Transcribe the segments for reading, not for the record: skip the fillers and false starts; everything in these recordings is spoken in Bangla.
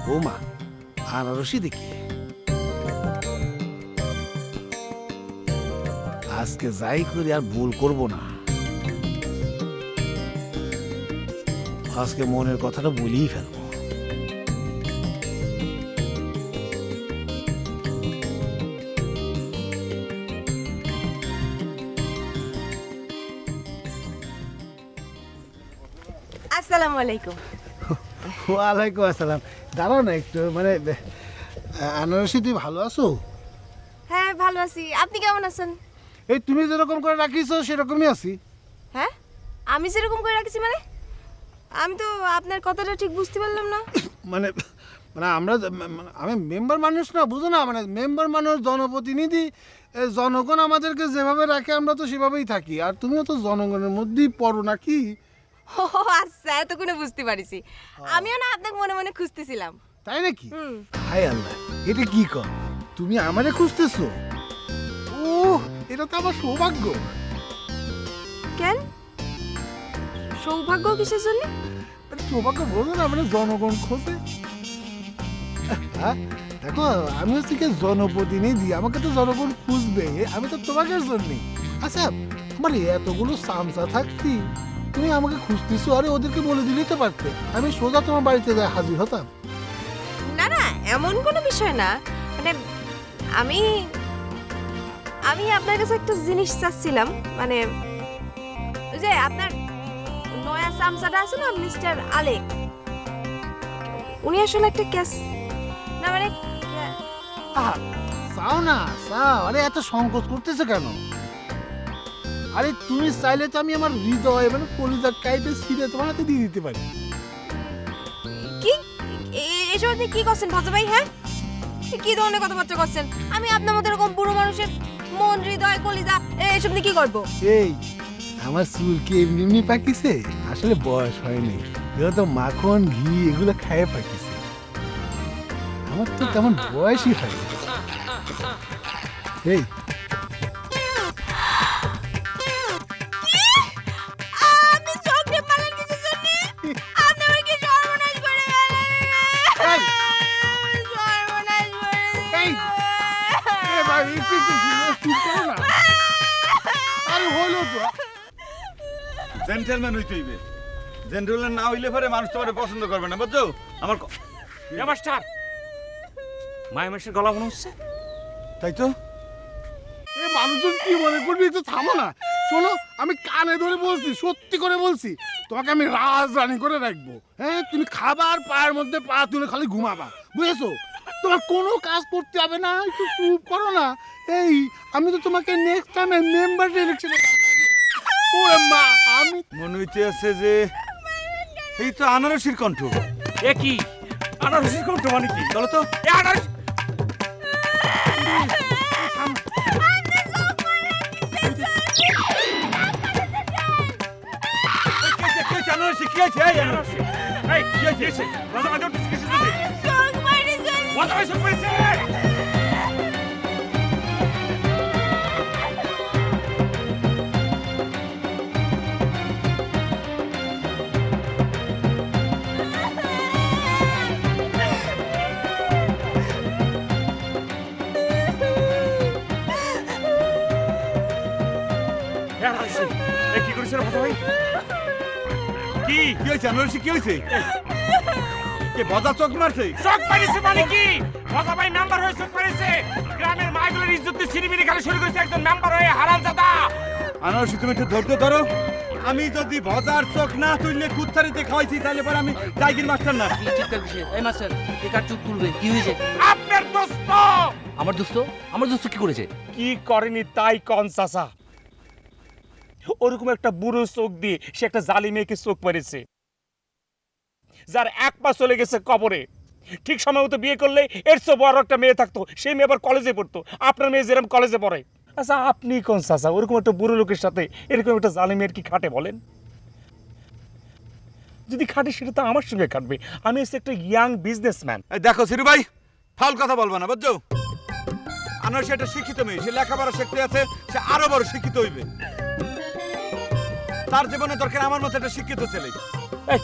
ও মা, আনারসি দেখি। আজকে যাই করি আর ভুল করব না। আজকে মনের কথাটা বলেই ফেলবো। আসসালামু আলাইকুম। ওয়ালাইকুম আসসালাম। দাঁড়াও না একটু, মানে আনারসি তুই ভালো আছো? হ্যাঁ ভালো আছি, আপনি কেমন আছেন? এই তুমি যেরকম করে রাখিছো সেরকমই আছি। হ্যাঁ আমি যেরকম করে রাখছি মানে? আমি তো আপনার কথাটা ঠিক বুঝতে পারলাম না। মানে মানে আমরা আমি মেম্বার মানুষ না, বুঝো না, মানে মেম্বার মানুষ, জনপ্রতিনিধি, জনগণ আমাদেরকে যেভাবে রাখে আমরা তো সেভাবেই থাকি। আর তুমিও তো জনগণের মধ্যেই পড়ো নাকি? ও আচ্ছা, এতক্ষণে বুঝতে পারিছি। আমিও না আপনাকে মনে মনে খুঁজতেছিলাম। তাই নাকি? হায় আল্লাহ, এটা কি কর, তুমি আমারে খুঁজতেছো? ও, এটা তো আমার সৌভাগ্য। কেন সৌভাগ্য কিসের জন্য? সৌভাগ্য বলো না, মানে জনগণ খোঁজে। দেখো, আমি হচ্ছে কি জনপ্রতিনিধি, আমাকে তো জনগণ খুঁজবে, আমি তো তোমাকে জন্যে। আচ্ছা, আমার এতগুলো চামচা থাকতি, তুমি আমাকে খুঁজতেছো, আরে ওদেরকে বলে দিলেই তো পারতে, আমি সোজা তোমার বাড়িতে যাই হাজির হতাম। না না, এমন কোনো বিষয় না। মানে আমি আমি আপনার কাছে একটা জিনিস চাচ্ছিলাম। মানে ওই যে আপনার নয়া সামসাটা আছে না, মিস্টার আলেক, উনি আসলে একটা ক্যাশ না, মানে চাও না চাও, আরে এত সংকোচ করতেছে কেন? আরে তুমি চাইলে তো আমি আমার হৃদয়, মানে কলিজা কাইটে ছিঁড়ে তোমার হাতে দিয়ে দিতে পারি। কি এসব আপনি কি করছেন ভাজা ভাই? হ্যাঁ, কি ধরনের কথাবার্তা করছেন? আমি আপনার মতো এরকম বুড়ো মানুষের মন, হৃদয়, কলিজা এসব নিয়ে কি করবো? এই আমার চুল কি এমনি এমনি পাকিছে? আসলে বয়স হয়নি, এগুলো তো মাখন ঘি এগুলো খায় পাকিছে, আমার তো তেমন বয়সই হয়নি। এই জেন্টলম্যান হইতে হইবে, জেন্টলম্যান না হইলে পরে মানুষ তোমারে পছন্দ করবে না, বুঝছো? আমার মাস্টার মায়ের গলা মনে হচ্ছে। তাই তো, এই মানুষজন কি মনে করবি? তো থামো না, শোনো, আমি কানে ধরে বলছি, সত্যি করে বলছি, তোমাকে আমি রাজরানী করে রাখবো। হ্যাঁ, তুমি খাবার পায়ের মধ্যে পা তুলে খালি ঘুমাবা, বুঝেছো? তোমার কোনো কাজ করতে হবে না, একটু চুপ করো না। এই আমি তো তোমাকে নেক্সট টাইম মেম্বার ইলেকশনে, ওরে মা, আমি মনে হইতে আছে যে এই তো আনারসির কণ্ঠ। এ কি আনারসির কণ্ঠ মানে কি? চলো তো। আনারসি কি আছে? এই আনারসি, এই কি আছে? রাজা বাজার কিছু দিবি? চোখ মারিছে। রাজা ভাই সব করেছে। কি করেছে রে ভাই? কি কি হয়েছে? আনারসি কি হয়েছে? কে বজা চোখ মারছে? চোখ মারিছে মানে কি? ভাজা ভাই মেম্বার হয়ে চোখ মারিছে। গ্রামের মাইগুলোর ইজ্জত ছিনিমিনি খেলা শুরু করেছে একজন মেম্বার হয়ে, হারামজাদা। আনারসি তুমি একটু ধৈর্য ধরো, আমি যদি ভজার চোখ না তুললে কুত্তারিতে খাওয়াইছি তাহলে পরে আমি জায়গির মাস্টার না। এই মাস্টার একার চুপ তুলবে, কি হয়েছে? আপনার দোস্ত। আমার দোস্ত? আমার দোস্ত কি করেছে? কি করেনি তাই কন চাচা? ওরকম একটা বুড়ো চোখ দিয়ে সে একটা জালি মেয়েকে চোখ মেরেছে, যার এক পা চলে গেছে কবরে। ঠিক সময় মতো বিয়ে করলে এর চেয়ে বড় একটা মেয়ে থাকতো, সেই মেয়ে আবার কলেজে পড়তো। আপনার মেয়ে যেরকম কলেজে পড়ে। আচ্ছা আপনি কোন চাচা ওরকম একটা বুড়ো লোকের সাথে এরকম একটা জালি মেয়ের কি খাটে বলেন? যদি খাটে সেটা তো আমার সঙ্গে খাটবে, আমি হচ্ছে একটা ইয়াং বিজনেসম্যান। দেখো সিরু ভাই, ফাউল কথা বলবা না, বুঝছো? আনারসি একটা শিক্ষিত মেয়ে, সে লেখাপড়া শিখতে আছে, সে আরো বড় শিক্ষিত হইবে। তার জীবনে দরকার আমার মতো একটা শিক্ষিত ছেলে।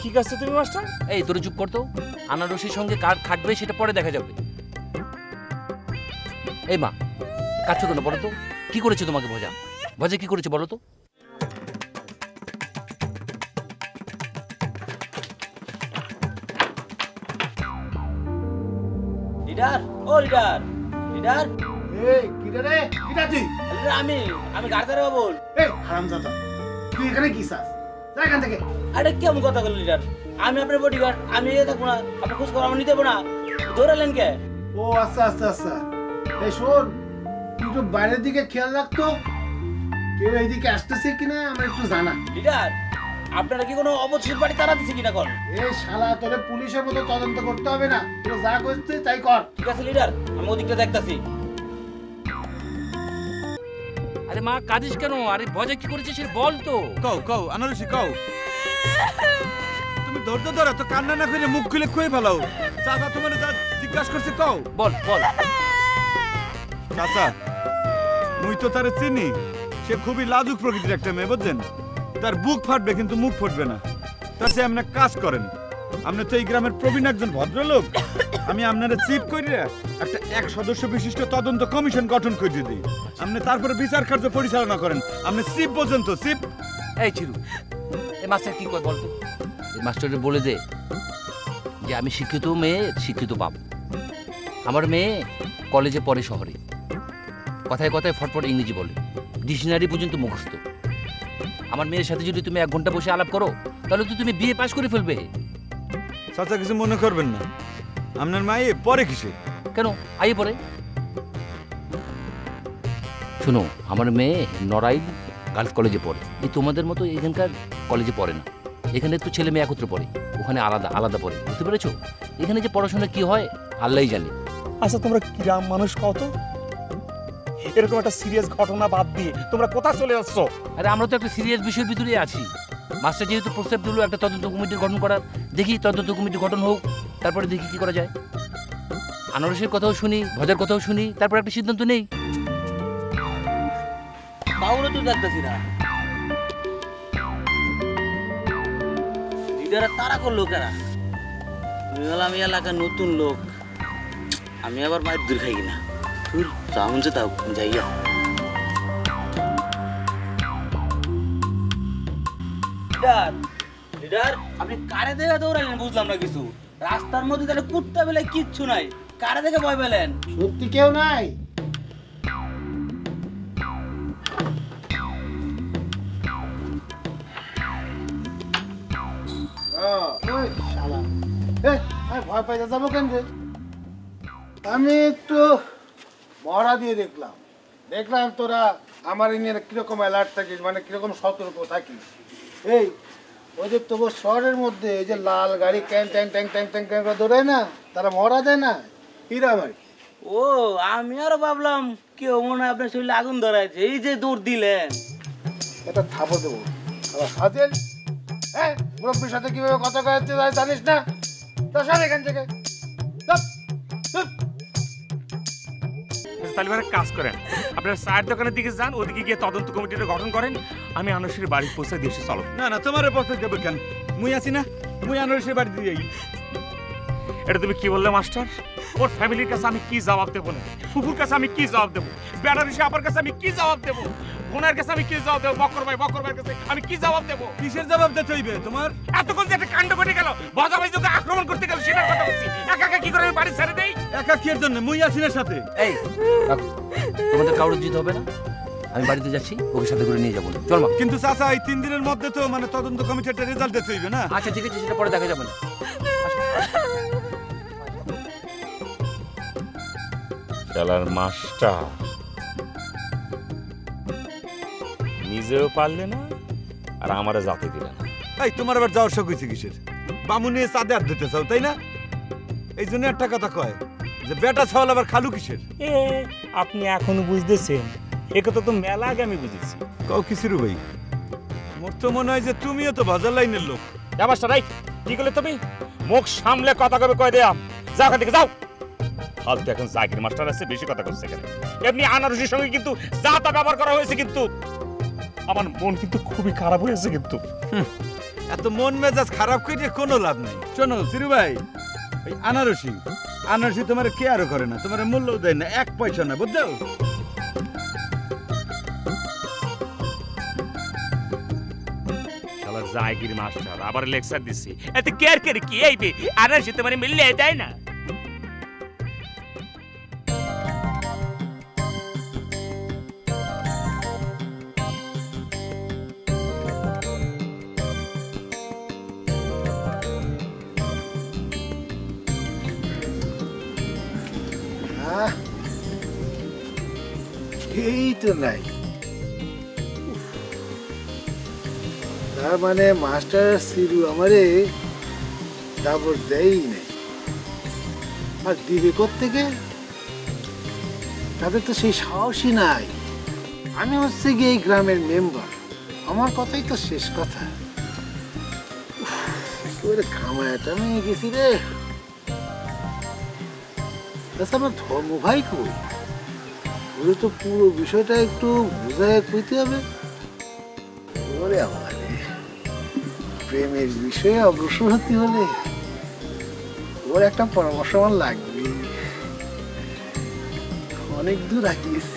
কি কাছে তুমি মাস্টার? এই তোরে চুপ করতো, আনারসের সঙ্গে কার খাটবে সেটা পরে দেখা যাবে। এই মা, কাটছো কেন বলো তো? কি করেছে তোমাকে ভজা? ভজা কি করেছে বলো তো? লিডার, ও লিডার, লিডার, এই কিটা রে, কিটা তুই? লিডার আমি গাড়িদার বাবুল। এই হারামজাদা, তুই এখানে কি চাস? যা এখান থেকে। আরে কেমন কথা বল লিডার? আমি আপনার বডিগার্ড, আমি এ থাকবো না, আপনার খোঁজ খবর আমি নিতে দেবো না। দৌড়ালেন কে? ও আচ্ছা আচ্ছা আচ্ছা। এই শোন, তুই একটু বাইরের দিকে খেয়াল রাখতো, কেউ এইদিকে আসতেছে কিনা আমার একটু জানা। লিডার, আপনারা কি কোনো অবশ্যই বাড়ি তারা দিচ্ছে কিনা কর? এই শালা, তোরে পুলিশের মতো তদন্ত করতে হবে না, তুই যা করছিস তাই কর। ঠিক আছে লিডার, আমি ওদিকটা দেখতাছি। আরে মা কাঁদিস কেন? আরে ভজা কি করেছে সে বল তো। কও আনারসি কও। তুমি ধৈর্য ধরো তো, কান্না না করে মুখ খুলে খুঁয়ে ফেলাও। চাচা তোমার যা জিজ্ঞাসা করছে কও। বল বল। চাচা, মুই তো তারে চিনি, সে খুবই লাজুক প্রকৃতির একটা মেয়ে, বুঝছেন? তার বুক ফাটবে কিন্তু মুখ ফুটবে না। তার সে আপনি কাজ করেন, আপনি তো এই গ্রামের প্রবীণ একজন ভদ্রলোক। আমি আপনারা চিফ করে একটা 1 সদস্য বিশিষ্ট তদন্ত কমিশন গঠন করে দিই, আপনি তারপরে বিচার কার্য পরিচালনা করেন। আপনি চিফ পর্যন্ত চিফ। এই চিরু, এই মাস্টার কি কয় বল তো? এই মাস্টারে বলে দে যে আমি শিক্ষিত মেয়ে, শিক্ষিত বাপ। আমার মেয়ে কলেজে পড়ে শহরে, কথায় কথায় ফটফট ইংরেজি বলে, ডিকশনারি পর্যন্ত মুখস্থ। আমার মেয়ের সাথে যদি তুমি 1 ঘন্টা বসে আলাপ করো তাহলে তো তুমি বিয়ে পাশ করে ফেলবে। চাচা কিছু মনে করবেন না, আপনার মায়ে পরে কিসে? কেন আইয়ে পড়ে? শোনো, আমার মেয়ে নড়াইল গার্লস কলেজে পড়ে, এই তোমাদের মতো এখানকার কলেজে পড়ে না। এখানে তো ছেলে মেয়ে একত্র পড়ে, ওখানে আলাদা আলাদা পড়ে, বুঝতে পেরেছো? এখানে যে পড়াশোনা কি হয় আল্লাহই জানে। আচ্ছা তোমরা গ্রাম মানুষ কত, এরকম একটা সিরিয়াস ঘটনা বাদ দিয়ে তোমরা কোথায় চলে যাচ্ছ? আরে আমরা তো একটা সিরিয়াস বিষয়ের ভিতরে আছি। মাস্টার যেহেতু প্রস্তাব দিল একটা তদন্ত কমিটি গঠন করার, দেখি তদন্ত কমিটি গঠন হোক, তারপরে দেখি কি করা যায়। আনারসের কথাও শুনি, ভজার কথাও শুনি, তারপর একটা সিদ্ধান্ত নেই। তাহলে তো দেখতেছি না লিডার, তারা করলো কারা? আমি বললাম এই এলাকার নতুন লোক, আমি আবার মায়ের দূর খাই কিনা। যা মনছে তাও যাইয়া। লিডার, লিডার, আপনি কারে দেখে দৌড়ালেন বুঝলাম না কিছু। রাস্তার মধ্যে তাহলে কুত্তা বেলে কিচ্ছু নাই, কারে দেখে ভয় পেলেন? সত্যি কেউ নাই? ওই শালা, আমি ভয় পাইতে যাবো কেন রে? আমি একটু মহড়া দিয়ে দেখলাম তোরা আমার নিয়ে কিরকম অ্যালার্ট থাকিস, মানে কিরকম সতর্ক থাকিস। এই ওই যে তোর শহরের মধ্যে এই যে লাল গাড়ি ক্যাং ট্যাং ট্যাং ট্যাং ট্যাং ট্যাং করে দৌড়ায় না, তারা মহড়া দেয় না, কিরাম আর কি। ও আমি আরো ভাবলাম কেউ মনে হয় আপনার শরীরে আগুন ধরাইছে, এই যে দৌড় দিলেন। এটা থাপো দেবো আবার সাজেল। হ্যাঁ, মুরব্বীর সাথে কিভাবে কথা কয়েছে জানিস না? তো সব এখান থেকে তাহলে এবার এক কাজ করেন, আপনার চায়ের দোকানের দিকে যান, ওদিকে গিয়ে তদন্ত কমিটিটা গঠন করেন। আমি আনারসের বাড়ি পৌঁছে দিয়ে এসে চলো। না না, তোমার পথে যাবে কেন? মুই আছি না, মুই আনারসের বাড়ি দিয়ে যাই। এটা তুমি কি বললে মাস্টার? ওর ফ্যামিলির কাছে আমি কি জবাব দেবো না? ফুফুর কাছে আমি কি জবাব দেবো? বেড়ার এসে আপার কাছে আমি কি জবাব দেবো? বোনের কাছে আমি কি জবাব দেবো? বকর ভাইয়ের কাছে আমি কি জবাব দেবো? কিসের জবাব দিতে হইবে তোমার? এতক্ষণ যে একটা কাণ্ড ঘটে গেল, ভজা ভাই যদি আক্রমণ করতে গেল সেটার কথা বলছি। একা একা কি করে আমি বাড়ি ছেড়ে দেই? একা কিয়ের জন্য? মুই আছি না সাথে। এই তোমাদের কারোর জিত হবে না, আমি বাড়িতে যাচ্ছি, ওকে সাথে করে নিয়ে যাবো। চল মা। কিন্তু চাচা এই 3 দিনের মধ্যে তো মানে তদন্ত কমিটির একটা রেজাল্ট দিতে হইবে না? আচ্ছা ঠিক আছে, সেটা পরে দেখা যাবে না। শালার মাস্টার নিজেও পারলে না আর আমারে যাতে দিলে না। এই তোমার আবার যাওয়ার শখ হয়েছে কিসের? বামুনে চাঁদে হাত দিতে চাও তাই না? এই জন্য একটা কথা কয় যে বেটা ছাওয়াল আবার খালু কিসের? এ আপনি এখনো বুঝতেছেন? এ কথা তো মেলা আগে আমি বুঝেছি। কও কিসের ভাই? মোর তো মনে হয় যে তুমিও তো বাজার লাইনের লোক। মাস্টার রাইট, কি করলে তুমি? মুখ সামলে কথা কবে কয়ে দেয়াম। যাও এখান থেকে যাও। ফালতু এখন জাকির মাস্টার আছে, বেশি কথা করছে এখানে। এমনি আনারসের সঙ্গে কিন্তু যা তা ব্যবহার করা হয়েছে, কিন্তু আমার মন কিন্তু খুবই খারাপ হয়েছে। কিন্তু এত মন মেজাজ খারাপ করে কোনো লাভ নাই। শোনো সিরু ভাই, এই আনারসি তোমার কে আরো করে না, তোমার মূল্য দেয় না, 1 পয়সা না, বুঝছো? শালা জায়গির মাস্টার আবার লেকচার দিছি, এতে কেয়ার করে কি আইবে? আনারসি তোমার মিললে দেয় না। এই তো নাই। তার মানে মাস্টার সিরু আমারে দাবর দেয়ই নাই, আর দিবে কোত্থেকে? তাদের তো সেই সাহসই নাই। আমি হচ্ছে গিয়ে এই গ্রামের মেম্বার, আমার কথাই তো শেষ কথা। খামায়াটা আমি গেছি রে। আমার ধর্ম ভাই কই? ওরে তো পুরো বিষয়টা একটু বুঝায় কইতে হবে। ওরে আমারে প্রেমের বিষয়ে অগ্রসর হতে হলে ওর একটা পরামর্শ আমার লাগবে। অনেক দূর আগিয়েছে।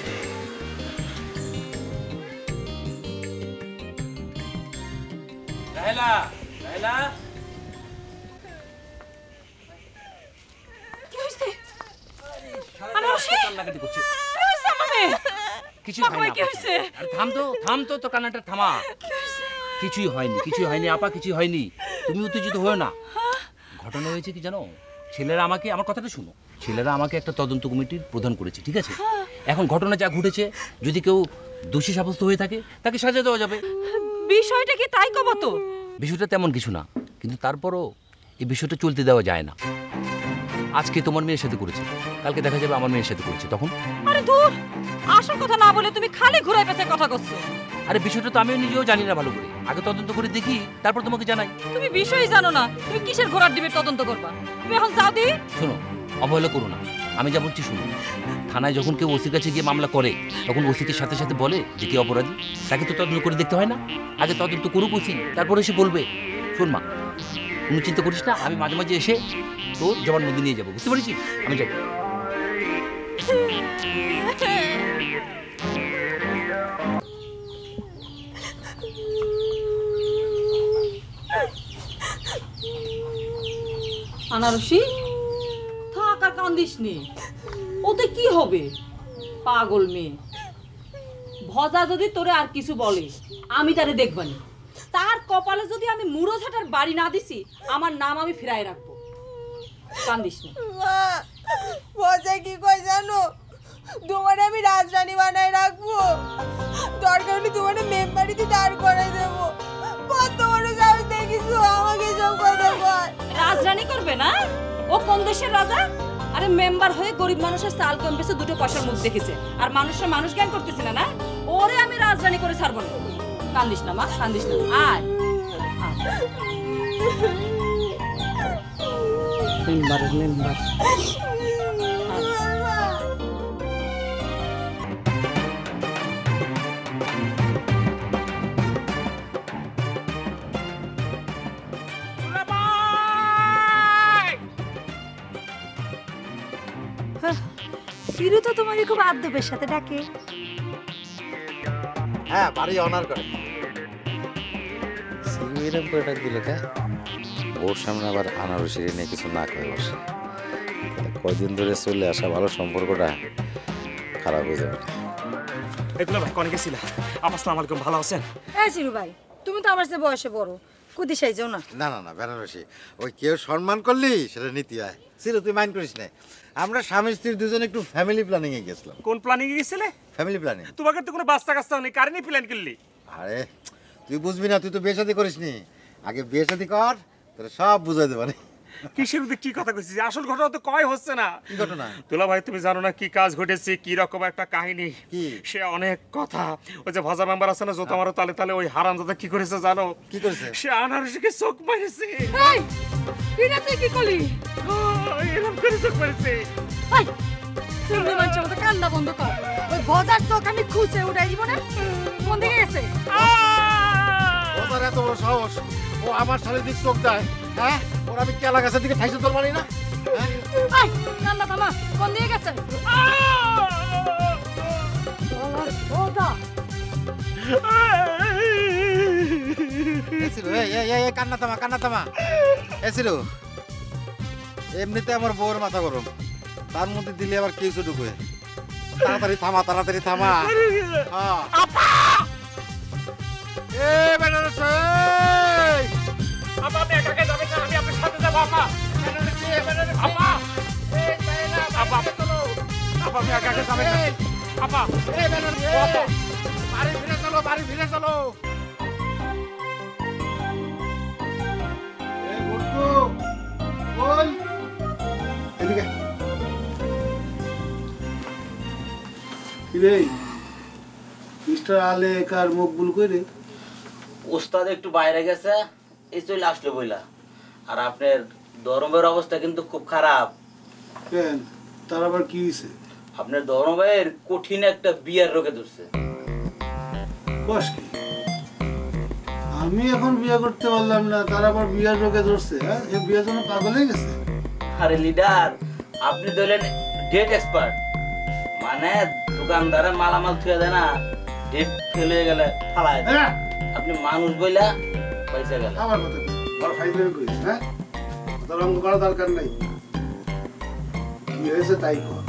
থাম তো, তোর কান্নাটা থামা। কিছুই হয়নি আপা, কিছুই হয়নি। তুমি উত্তেজিত হও না। ঘটনা হয়েছে কি জানো, ছেলেরা আমাকে, আমার কথাটা শুনো, ছেলেরা আমাকে একটা তদন্ত কমিটির প্রধান করেছে, ঠিক আছে? এখন ঘটনা যা ঘটেছে, যদি কেউ দোষী সাব্যস্ত হয়ে থাকে তাকে সাজা দেওয়া যাবে। বিষয়টা কি তাই কব তো? বিষয়টা তেমন কিছু না, কিন্তু তারপরও এই বিষয়টা চলতে দেওয়া যায় না। আজকে তোমার মেয়ের সাথে করেছে, কালকে দেখা যাবে আমার মেয়ের সাথে করেছে, তখন? আরে দূর, আসল কথা না বলে তুমি খালি ঘুরাই পেছে কথা করছো। আরে বিষয়টা তো আমিও নিজেও জানি না ভালো করে, আগে তদন্ত করে দেখি তারপর তোমাকে জানাই। তুমি বিষয়ই জানো না, তুমি কিসের ঘোড়ার ডিমের তদন্ত করবা? তুমি এখন যাও দি। শোনো, অবহেলা করো না, আমি যা বলছি শুনো। থানায় যখন কেউ ওসির কাছে গিয়ে মামলা করে, তখন ওসিকে সাথে সাথে বলে যে কে অপরাধী, তাকে তো তদন্ত করে দেখতে হয় না? আগে তদন্ত করুক ওসি, তারপরে এসে বলবে। শোন মা, কোনো চিন্তা করিস না, আমি মাঝে মাঝে এসে তোর জবানবন্দি নিয়ে যাবো, বুঝতে পেরেছিস? আমি যাই। আনারসি থাক, আর কান্দিস নে। ওতে কি হবে? পাগল মেয়ে। ভজা যদি তোরে আর কিছু বলে, আমি তারে দেখবানি। তার কপালে যদি আমি মুড়ো ঝাঁটার বাড়ি না দিছি, আমার নাম আমি ফিরাই রাখবো। কান্দিস না। ভজা কি কয় জানো? তোমার আমি রাজরানী বানায় রাখবো, দরকার হলে তোমার মেম্বারিতে দাঁড় করাই দেবো। কত বড় সাহস দেখিছো আমাকে সব কথা কয়। রাজরানী করবে না? ও কোন দেশের রাজা? আরে মেম্বার হয়ে গরিব মানুষের চাল কম বেশি 2 পয়সার মুখ দেখেছে, আর মানুষের মানুষ জ্ঞান করতেছে না। না, ওরে আমি রাজরানী করে ছাড়বো না। কান্দিস না মা, কান্দিস না। আয় মেম্বার। সিরু তো তোমাকে খুব আদবের সাথে ডাকে। হ্যাঁ, বাড়ি অনার করে। সিরু এরকম করে ডাক দিল কে? ওর সামনে আবার আনারসির নিয়ে কিছু না কয়ে বসে। কয়দিন ধরে চলে আসা ভালো সম্পর্কটা খারাপ হয়ে যাবে। এগুলো ভাই কোনে গেছিলা? আসসালামু আলাইকুম, ভালো আছেন? হ্যাঁ সিরু ভাই, তুমি তো আমার চেয়ে বয়সে বড়, কুদি সাইজও না। না না না, বেনারসি ওই কেউ সম্মান করলি সেটা নীতি হয়। সিরু তুই মাইন্ড করিস না, আমরা স্বামী স্ত্রী দুজন একটু ফ্যামিলি প্ল্যানিং এ গেছিলাম। কোন প্ল্যানিং এ গেছিলে? Family planning. তোমাকে তো কোনো বাচ্চা কাচ্চা নেই, কারে নিয়ে প্ল্যান করলি? আরে তুই বুঝবি না, তুই তো বিয়ে শাদী করিসনি। আগে বিয়ে শাদী কর, তোর সব বুঝাই দেবে। কিসের মধ্যে কি কথা কইছিস? আসল ঘটনা তো কয় হচ্ছে না। কি ঘটনা? তোলা ভাই তুমি জানো না কি কাজ ঘটেছে, কি রকম একটা কাহিনী। কি? সে অনেক কথা। ওই যে ভাজা মেম্বার আছে না, যত আমারও তালে তালে, ওই হারামজাদা কি করেছে জানো? কি করেছে? সে আনারসিকে চোখ মারেছে। এই বিনা তুই কি করলি? এরকম করে চোখ মারেছে। ভাই তুমি মানুষের মতো কান্না বন্ধ কর। ওই ভজার চোখ আমি খুঁজে উঠাই দিব না। কোন দিকে গেছে? ওদের এত বড় সাহস, ও আমার শালের দিক চোখ দেয়, হ্যাঁ? ওর আমি কেলা গাছের দিকে ঠাইছে তোর পারি না, হ্যাঁ? এই কান্না থামা, কোন দিকে গেছেন? ভজা কান্না থামা এসিরু এমনিতে আমার বউর মাথা গরম, তার মধ্যে দিলে আবার কিছু ঢুকে। তাড়াতাড়ি থামা। এ বেনারস, আপা আপনি একা একা যাবেন না, আমি আপনার সাথে যাবো। আপা আপা আপা আপা আপনি একা একা যাবেন না। আপা বাড়ি ফিরে চলো। এদিকে কিরে মিস্টার আলেক আর মকবুল কইরে? ওস্তাদ একটু বাইরে গেছে, এই চলে আসলো বইলা। আর আপনার ধর্মের অবস্থা কিন্তু খুব খারাপ। কেন, তার আবার কি হয়েছে? আপনার ধর্মের কঠিন একটা বিয়ার রোগে ধরছে। কি আমি এখন বিয়ে করতে পারলাম না, তার আবার বিয়ার রোগে ধরছে? হ্যাঁ, এই বিয়ের জন্য পাগল হয়ে গেছে? আরে লিডার, আপনি তো হলেন ডেট এক্সপার্ট, মানে দোকানদারে মালামাল থুয়ে দেয় না, ডেট ফেল হয়ে গেলে ফালায় দেয়। আপনি মানুষ বইলা পয়সা গেল। আমার কথা বড় ফাইজলামি করিস, হ্যাঁ? তোর অঙ্ক করা দরকার নাই, কি হয়েছে তাই কর।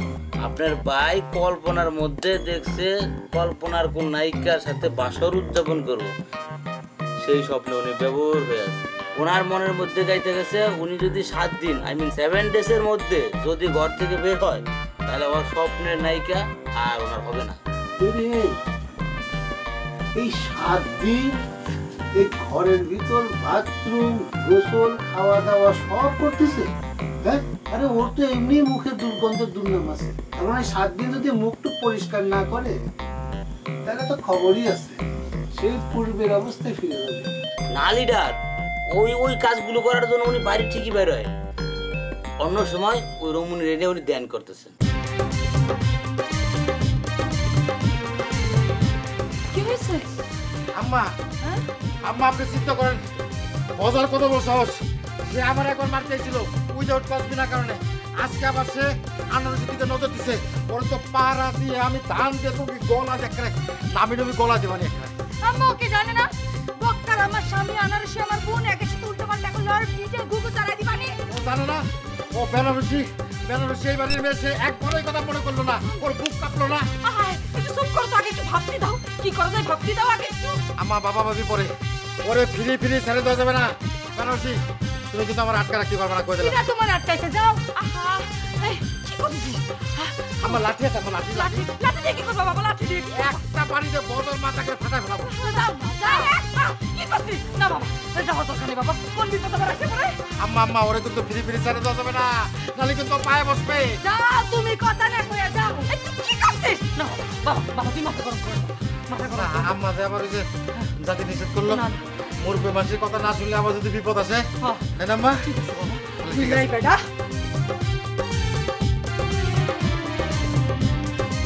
আপনার ভাই কল্পনার মধ্যে দেখছে কল্পনার কোন নায়িকার সাথে বাসর উদযাপন করবো, সেই স্বপ্নে উনি ব্যবহার হয়ে আছে। ওনার মনের মধ্যে গাইতে গেছে উনি যদি 7 দিন 7 ডেজের মধ্যে যদি ঘর থেকে বের হয়, তাহলে আমার স্বপ্নের নায়িকা আর ওনার হবে না। এই 7 দিন এই ঘরের ভিতর বাথরুম, গোসল, খাওয়া দাওয়া সব করতেছে, হ্যাঁ? আরে ওর তো এমনি মুখে দুর্গন্ধের দুর্নাম আছে, কারণ এই 7 দিন যদি মুখটু পরিষ্কার না করে তাহলে তো খবরই আছে, সেই পূর্বের অবস্থায় ফিরে যাবে। না লিডার, ওই কাজগুলো করার জন্য উনি বাইরে ঠিকই বের হয়, অন্য সময় ওই রমুনি রেনে উনি ধ্যান করতেছেন। কি হয়েছে? আম্মা, আম্মা আপনি চিন্তা করেন, বাজার কত বড় সাহস, সে আমার একবার মারতে ছিল উইদাউট কজ বিনা কারণে, আজকে আবার সে আনারসের দিকে নজর দিছে। ওর তো পাড়া দিয়ে আমি ধান দিয়ে তুমি গলা দেখে নামি নামি গলা দেবানি একটা। আম্মা ওকে জানে না, বক্কার আমার স্বামী আনারসি আমার বোন একে সাথে উল্টো পাল্টা করলে আর নিজে গুগু চালাই দিবানি। ও জানে না, ও বেনারসি এই বাড়ির মেয়ে, সে একবারই কথা মনে করলো না, ওর বুক কাঁপলো না। একটু চুপ করো তো, আগে একটু ভাবতে দাও, কি করা যায় ভাবতে দাও আগে একটু। আমার বাবা ভাবি পরে ওরে ফিরে ফিরে ছেড়ে দেওয়া যাবে না। বেনারসি তুমি কিন্তু আমার আটকা রাখতে পারবে না, কই দিলাম। এটা তোমার আটকাইছে, যাও। আহা এই কি করছিস? আমার লাঠি আছে, আমার লাঠি লাঠি দিয়ে কি করবা বাবা? লাঠি দিয়ে একটা বাড়িতে বদল মাথাকে ফাটাই ফেলাবো। যাও যাও, কি করছিস? না বাবা, যাও দরকার নেই বাবা, কোন বিপদ আবার আসে পড়ে। আম্মা ওরে কিন্তু ফিরে ফিরে ছেড়ে দেওয়া যাবে না, নাহলে কিন্তু পায়ে বসবে। যাও, তুমি কথা না কইয়া যাও। এই তুই কি করছিস? না বাবা, বাবা তুই মাথা গরম করো, মাথা গরম। আম্মা যে আবার ওই যে জাতি নিষেধ করলো, মুরব্বী মানুষের কথা না শুনলে আবার যদি বিপদ আসে, তাই না আম্মা? ঠিক আছে বাবা, তুই যাই বেটা,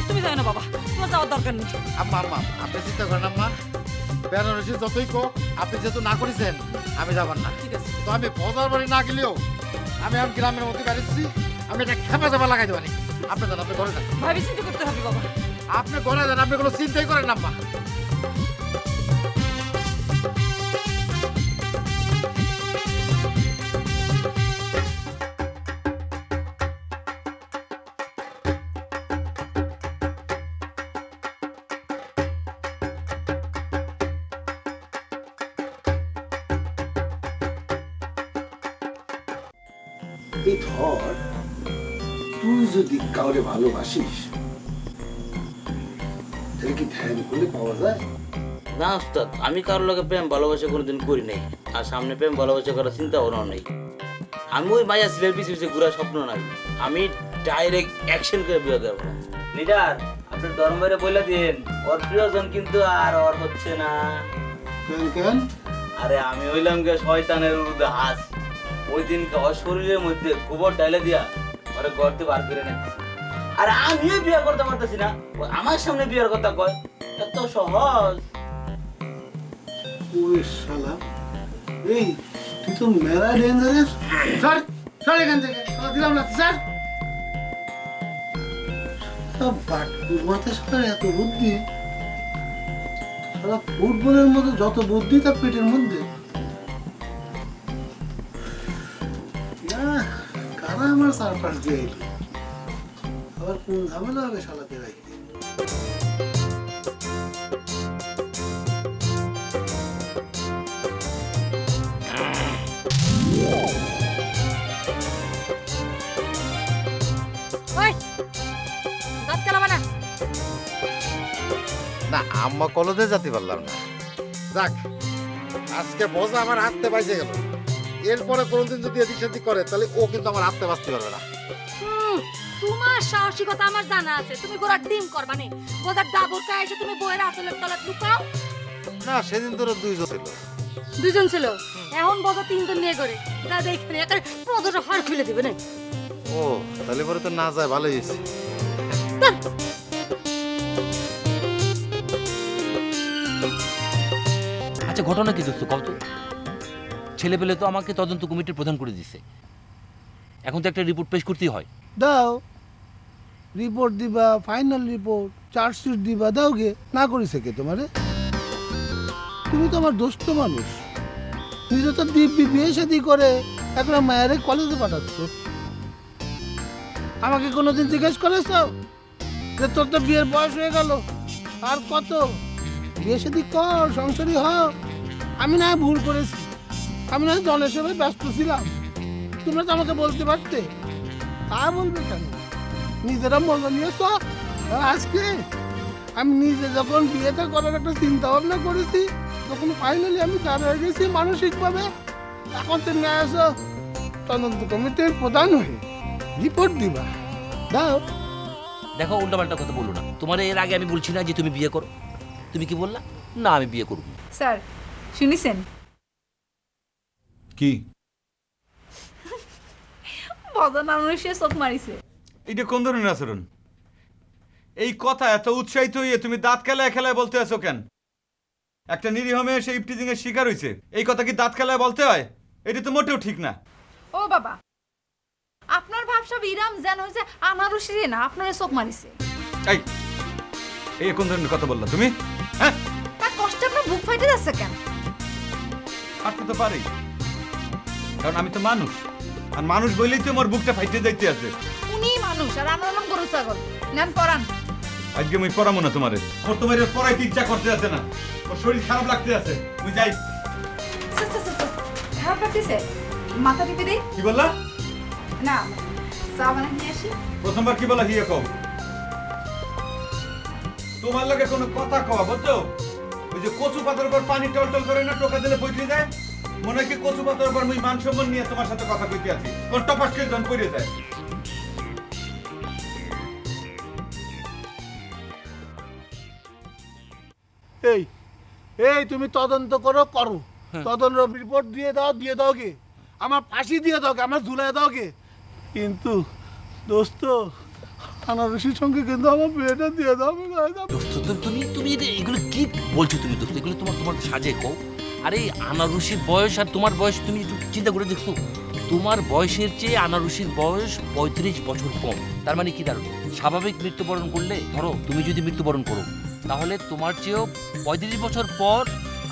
তুমি যাও না বাবা, তোমার যাওয়ার দরকার নেই। আম্মা আপনি চিন্তা করেন আম্মা, বেনারসি যতই কোক, আপনি যেহেতু না করেছেন আমি যাবার না। ঠিক আছে, তো আমি বাজার বাড়ি না গেলেও আমি গ্রামের মধ্যে বেড়েছি, আমি এটা খেপা লাগাই দেবানি। আপনি যান, আপনি ঘরে যান। ভাবি চিন্তা করতে হবে বাবা, আপনি ঘরে যান, আপনি কোনো চিন্তাই করেন না আম্মা। এই ধর, তুই যদি কাউরে ভালোবাসিস তাহলে কি ধ্যান করলে পাওয়া যায়? না ওস্তাদ, আমি কারোর লোকে প্রেম ভালোবাসা কোনোদিন করি নাই, আর সামনে প্রেম ভালোবাসা করার চিন্তা ভাবনাও নেই। আমি ওই মায়া ছেলের পিছিয়ে ঘুরা স্বপ্ন নাই, আমি ডাইরেক্ট অ্যাকশন করে বিয়ে করবো। লিডার, আপনার ধর্মের বলে দিন, ওর প্রিয়জন কিন্তু আর ওর হচ্ছে না। কেন? আরে আমি হইলাম গে শয়তানের উরুদে হাস, ওই দিনকে ওর শরীরের মধ্যে গোবর ডাইলে দিয়া ওরে গর্তে বার করে নেছি। আর আমিও বিয়ে করতে পারতেছি না, আমার সামনে বিয়ের কথা কয়, এত সহজ। ওরে শালা, এই তুই তো মেলা ডেঞ্জারাস। স্যার স্যার এখান থেকে দিলাম না স্যার। বাটুর মাথায় সারা এত বুদ্ধি, সারা ফুটবলের মতো যত বুদ্ধি তার পেটের মধ্যে। কারা আমার সারপাস দিয়ে এলো, আবার কোন ঝামেলা হবে শালাকে রাখি। না আম্মা কলেজে যেতে পারলাম না। যাক আজকে বোঝা আমার হাতে বাইজে গেল। এরপরে কোনদিন যদি এদিক সেদিক করে তাহলে ও কিন্তু আমার হাতে বাঁচতে পারবে না। তোমার সাহসিকতা আমার জানা আছে, তুমি গোড়ার ডিম করবা নে। গোদার ডাবর খায় এসে তুমি বইয়ের আসলে তলা লুকাও। না সেদিন তোর দুইজন ছিল। দুইজন ছিল, এখন বোঝা তিনজন নিয়ে করে তা দেখবে একটা পদটা হাড় খুলে দেবে না। ও তাহলে পরে তো না যায় ভালোই হয়েছে। আচ্ছা ঘটনা কি দোস্ত কত? ছেলে পেলে তো আমাকে তদন্ত কমিটির প্রধান করে দিছে, এখন তো একটা রিপোর্ট পেশ করতেই হয়। দাও রিপোর্ট দিবা, ফাইনাল রিপোর্ট, চার্জশিট দিবা, দাও গে। না করিছে কে তোমারে? তুমি তো আমার দোস্ত মানুষ, নিজে তো দিব্যি বিয়ে শাদি করে এখন মায়ের কলেজে পাঠাচ্ছ। আমাকে কোনোদিন জিজ্ঞেস করেছ যে তোর তো বিয়ের বয়স হয়ে গেল, আর কত বিয়ে শাদি কর, সংসারী হ। আমি না ভুল করেছি, আমি না জনের সেবায় ব্যস্ত ছিলাম, তোমরা তো আমাকে বলতে পারতে। তা বলবে কেন? নিজেরা মজা নিয়েছ। আর আজকে আমি নিজে যখন বিয়েটা করার একটা চিন্তা ভাবনা করেছি, তখন ফাইনালি আমি দাঁড় হয়ে গেছি মানসিকভাবে। এখন তুমি আসো তদন্ত কমিটির প্রধান হয়ে রিপোর্ট দিবা, দাও। দেখো উল্টাপাল্টা কথা বলো না। তোমার এর আগে আমি বলছি না যে তুমি বিয়ে করো? তুমি কি বললা? না আমি বিয়ে করব। স্যার শুনিছেন কি বদন মানুষে চোখ মারিছে? এটা কোন ধরনের আচরণ? এই কথা এত উৎসাহিত হয়ে তুমি দাঁত খেলায় খেলায় বলতে আছো কেন? একটা নিরীহ মেয়ে সে ইফটিজিং এর শিকার হয়েছে, এই কথা কি দাঁত খেলায় বলতে হয়? এটা তো মোটেও ঠিক না। ও বাবা, আপনার ভাব সব ইরাম যেন হয়েছে আনারসিরে না, আপনার চোখ মারিছে। এই এই কোন ধরনের কথা বললা তুমি? হ্যাঁ তার কষ্ট আপনার বুক ফাইটে যাচ্ছে কেন? ফাটতে তো পারি, কারণ আমি তো মানুষ, আর মানুষ বলেই তো আমার বুকটা ফাইটে যাইতে আছে। উনি মানুষ আর আমরা হলাম গরু ছাগল। নেন পরান। আজকে আমি পড়াবো না তোমারে, ওর তোমার পড়াইতে ইচ্ছা করতে আছে না, ওর শরীর খারাপ লাগতে আছে। তুই যাই। খারাপ লাগতেছে, মাথা টিপে দেই। কি বললা? না চা বানিয়ে নিয়ে আসি। প্রথমবার কি বলা হিয়ে কও? তোমার লাগে কোনো কথা কওয়া বুঝছো? ওই যে কচু পাতার উপর পানি টলটল করে না, টোকা দিলে পড়ে যায়, মনে হয় কি কচু পাতার উপর মুই মান সম্মান নিয়ে তোমার সাথে কথা কইতে আছি, কোন টপাস করে জন পড়ে যায়। এই এই তুমি তদন্ত করো, করো তদন্ত রিপোর্ট দিয়ে দাও গে, আমার ফাঁসি দিয়ে দাও গে, আমার ঝুলাই দাও গে। কিন্তু দোস্ত আনারসির সঙ্গে কিন্তু আমার বিয়েটা দিয়ে দাও। দোস্ত তুমি তুমি এগুলো কি বলছো তুমি দোস্ত? এগুলো তোমার সাজে কও। আরে আনারসির বয়স আর তোমার বয়স তুমি একটু চিন্তা করে দেখছো? তোমার বয়সের চেয়ে আনারসির বয়স 35 বছর কম। তার মানে কি দাঁড়ালো? স্বাভাবিক মৃত্যুবরণ করলে, ধরো তুমি যদি মৃত্যুবরণ করো, তাহলে তোমার চেয়েও 35 বছর পর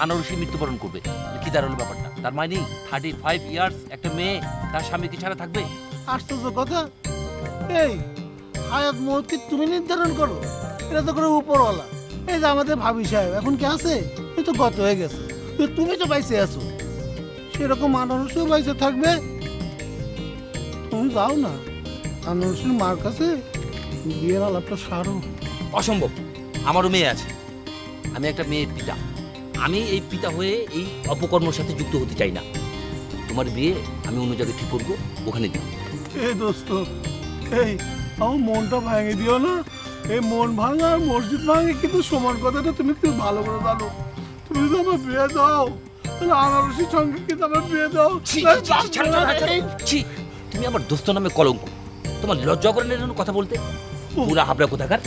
আনারসি মৃত্যুবরণ করবে। কি দাঁড়ালো ব্যাপারটা? তার মানে 35 ইয়ার্স একটা মেয়ে তার স্বামীকে ছাড়া থাকবে? আশ্চর্য কথা। এই হায়াত মৌত কি তুমি নির্ধারণ করো? এটা তো করে উপরওয়ালা। এই যে আমাদের ভাবি সাহেব এখন কি আছে? এ তো গত হয়ে গেছে, তুমি তো বাইসে আছো, সেরকম আনারসিও বাইসে থাকবে। তুমি যাও না আনারসির মার কাছে বিয়ের আলাপটা সারো। অসম্ভব, আমারও মেয়ে আছে, আমি একটা মেয়ের পিতা। আমি এই পিতা হয়ে এই অপকর্মের সাথে যুক্ত হতে চাই না। তোমার বিয়ে আমি অন্য জায়গায় ঠিক করবো, ওখানে দিই। এই দোস্ত, এই আমার মনটা ভাঙে দিও না। এই মন ভাঙা আর মসজিদ ভাঙে কিন্তু সমান কথাটা তুমি খুব ভালো করে জানো। তুমি যদি আমার বিয়ে দাও তাহলে আনারসির সঙ্গে কিন্তু আমার বিয়ে দাও। তুমি আমার দোস্ত নামে কলঙ্ক, তোমার লজ্জা করে না কথা বলতে? পুরা হাবড়া কোথাকার।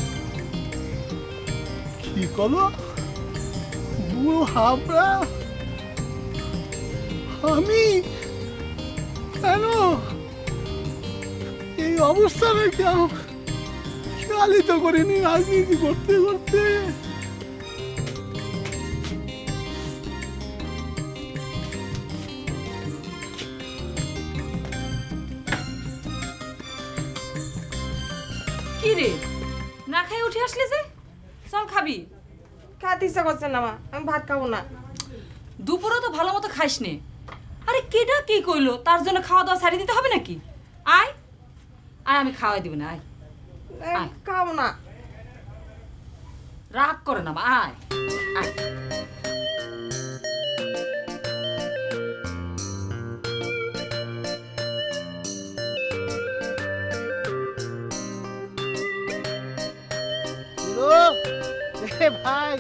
কি কলো? বুড়ো হাবড়া? আমি কেন এই অবস্থা নাকি? খেয়ালই তো করিনি রাজনীতি করতে করতে। কি রে, না খাই উঠে আসলে যে? চল খাবি। খেতে ইচ্ছা করছে না মা, আমি ভাত খাবো না। দুপুরও তো ভালো মতো খাইস নে। আরে কেডা কি কইলো তার জন্য খাওয়া দাওয়া ছাড়িয়ে দিতে হবে নাকি? আয় আয়, আমি খাওয়াই দিব না, আয়। খাবো না। রাগ করে না মা, আয় আয়। ভাই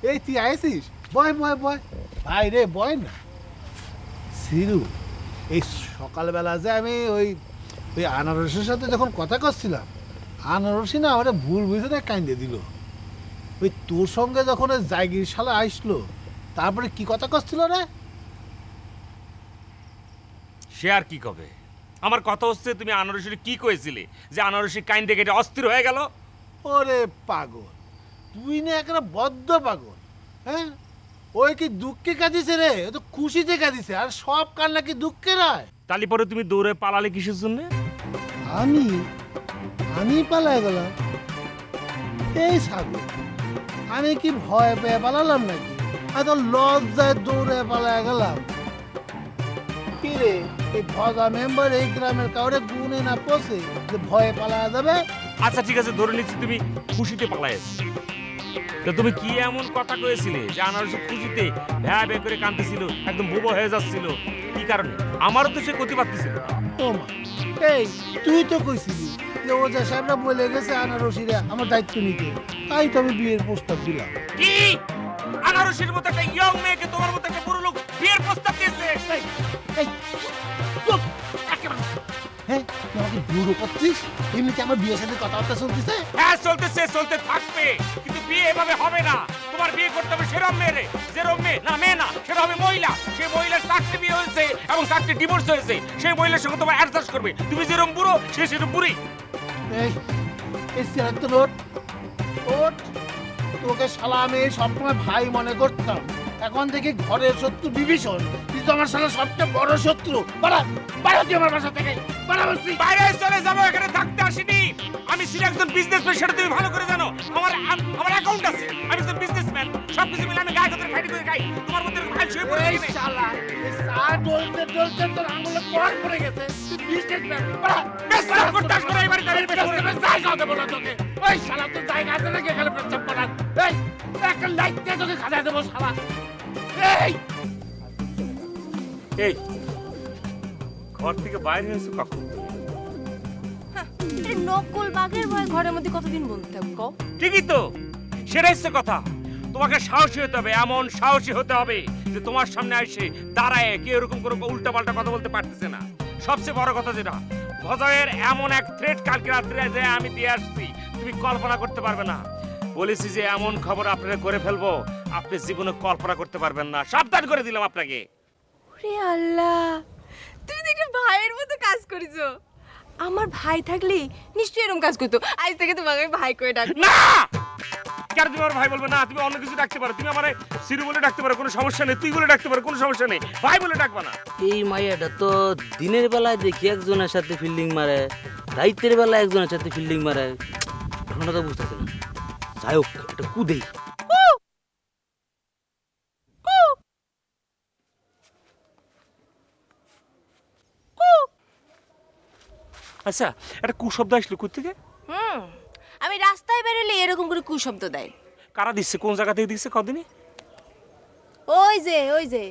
এই তুই আইসিস? বয় বয় বয় ভাই রে, বয় না। সিরু, এই সকালবেলা যে আমি ওই ওই আনারসের সাথে যখন কথা করছিলাম, আনারসি না আমার ভুল বুঝে না কান্দে দিল। ওই তোর সঙ্গে যখন ওই জায়গির শালা আসলো, তারপরে কি কথা করছিল রে? সে আর কি কবে? আমার কথা হচ্ছে তুমি আনারসির কি কয়েছিলে যে আনারসি কাইন্দে কেটে অস্থির হয়ে গেল? ওরে পাগল, তুই না একটা বদ্ধ পাগল। হ্যাঁ, ওই কি দুঃখে কাঁদিছে রে? ও তো খুশিতে কাঁদিছে। আর সব কান্না কি দুঃখে নয়? তালি পরে তুমি দৌড়ে পালালে কিসের জন্য? আমি পালায় গেলাম? এই সাগর, আমি কি ভয় পেয়ে পালালাম নাকি? এত লজ্জায় দৌড়ে পালায় গেলাম। কি রে, এই ভগা মেম্বার এই গ্রামের কাউরে গুনে না পোষে যে ভয়ে পালায় যাবে? আচ্ছা ঠিক আছে, ধরে নিচ্ছি তুমি খুশিতে পালাইছো। তো তুমি কি এমন কথা কয়েছিলে যে আনারসি খুশিতে ভ্যা ভ্যা করে কাঁদতেছিল, একদম বুবো হয়ে যাচ্ছিল? কি কারণে? আমারও তো সে ক্ষতি পাচ্ছিল। ও মা, এই তুই তো কইছিলি যে ওজা সাহেবরা বলে গেছে আনারসিরা আমার দায়িত্ব নিতে, তাই তো আমি বিয়ের প্রস্তাব দিলাম। কি আনারসির মতো একটা ইয়ং মেয়েকে তোমার মতো একটা বুড়ো লোক বিয়ের প্রস্তাব দিয়েছে? এই চুপ একেবারে। হ্যাঁ, তুই আমাকে বুড়ো করছিস? এমনিতে আমার বিয়ের সাথে কথাবার্তা চলতেছে। হ্যাঁ চলতেছে, চলতে থাকবে, কিন্তু বিয়ে এভাবে হবে না। তোমার বিয়ে করতে হবে সেরকম মেয়ে, যেরকম মেয়ে না, মেয়ে না, সেটা হবে মহিলা। সেই মহিলার 4টি বিয়ে হয়েছে এবং 4টি ডিভোর্স হয়েছে। সেই মহিলার সঙ্গে তোমার অ্যাডজাস্ট করবে। তুমি যেরকম বুড়ো, সে সেরকম বুড়ি। এই চেয়ার তো ওঠ ওঠ। তোকে শালা আমি সবসময় ভাই মনে করতাম, এখন থেকে ঘরের শত্রু বিভীষণ। তুই তো আমার শালা সবচেয়ে বড় শত্রু। বাড়া বাড়া তুই আমার বাসা থেকে, বাড়া বলছি। বাইরে চলে যাবো, এখানে থাকতে আসিনি। আমি ছিল একজন বিজনেসম্যান, সেটা তুমি ভালো করে জানো। আমার অ্যাকাউন্ট আছে, আমি একজন বিজনেসম্যান। সবকিছু মিলে আমি গায়ে হাতের খাইটি করে খাই। তোমার মধ্যে ভাই শুয়ে পড়ে গেছে। শালা এই সা ডলতে ডলতে তোর আঙুলে কড় পড়ে গেছে। তুই বিজনেসম্যান, বাড়া পেশাব করতে আসবো না, এবারে যাবে জায়গা দেবো না তোকে। ওই শালা তোর জায়গা আছে নাকি এখানে পেশাব করার? এই একটা লাইট দিয়ে তোকে খাজা দেবো শালা। এই এই ঘর থেকে বাইরে এসে কখন? নকল বাঘের ভয় ঘরের মধ্যে কতদিন বন্ধু থাকবো? ঠিকই তো, সেটাই হচ্ছে কথা। তোমাকে সাহসী হতে হবে, এমন সাহসী হতে হবে যে তোমার সামনে এসে দাঁড়ায় কেউ এরকম করে উল্টা পাল্টা কথা বলতে পারতেছে না। সবচেয়ে বড় কথা যেটা, ভজয়ের এমন এক থ্রেট কালকে রাত্রে যে আমি দিয়ে আসছি, তুমি কল্পনা করতে পারবে না। বলেছি যে এমন খবর আপনারা করে ফেলবো, আপনি জীবনে কল্পনা করতে পারবেন না। সাবধান করে দিলাম আপনাকে। ওরে আল্লাহ, তুমি তো একটা ভাইয়ের মতো কাজ করেছো। আমার ভাই থাকলে নিশ্চয়ই এরকম কাজ করতো। আজ থেকে তোমাকে ভাই করে ডাকবো। না, কেন তুমি আমার ভাই বলবে না? তুমি অন্য কিছু ডাকতে পারো, তুমি আমারে সিরু বলে ডাকতে পারো, কোনো সমস্যা নেই। তুই বলে ডাকতে পারো, কোনো সমস্যা নেই। ভাই বলে ডাকবা না। এই মাইয়াটা তো দিনের বেলায় দেখি একজনের সাথে ফিল্ডিং মারে, রাইতের বেলায় একজনের সাথে ফিল্ডিং মারে। ঘটনা তো বুঝতেছে না। যাই হোক, এটা কুদেই। আচ্ছা, একটা কুশব্দ আসলো কোথা থেকে? আমি রাস্তায় বেরোলে এরকম করে কুশব্দ দেয়। কারা দিচ্ছে? কোন জায়গা থেকে দিচ্ছে? কদিনই? ওই যে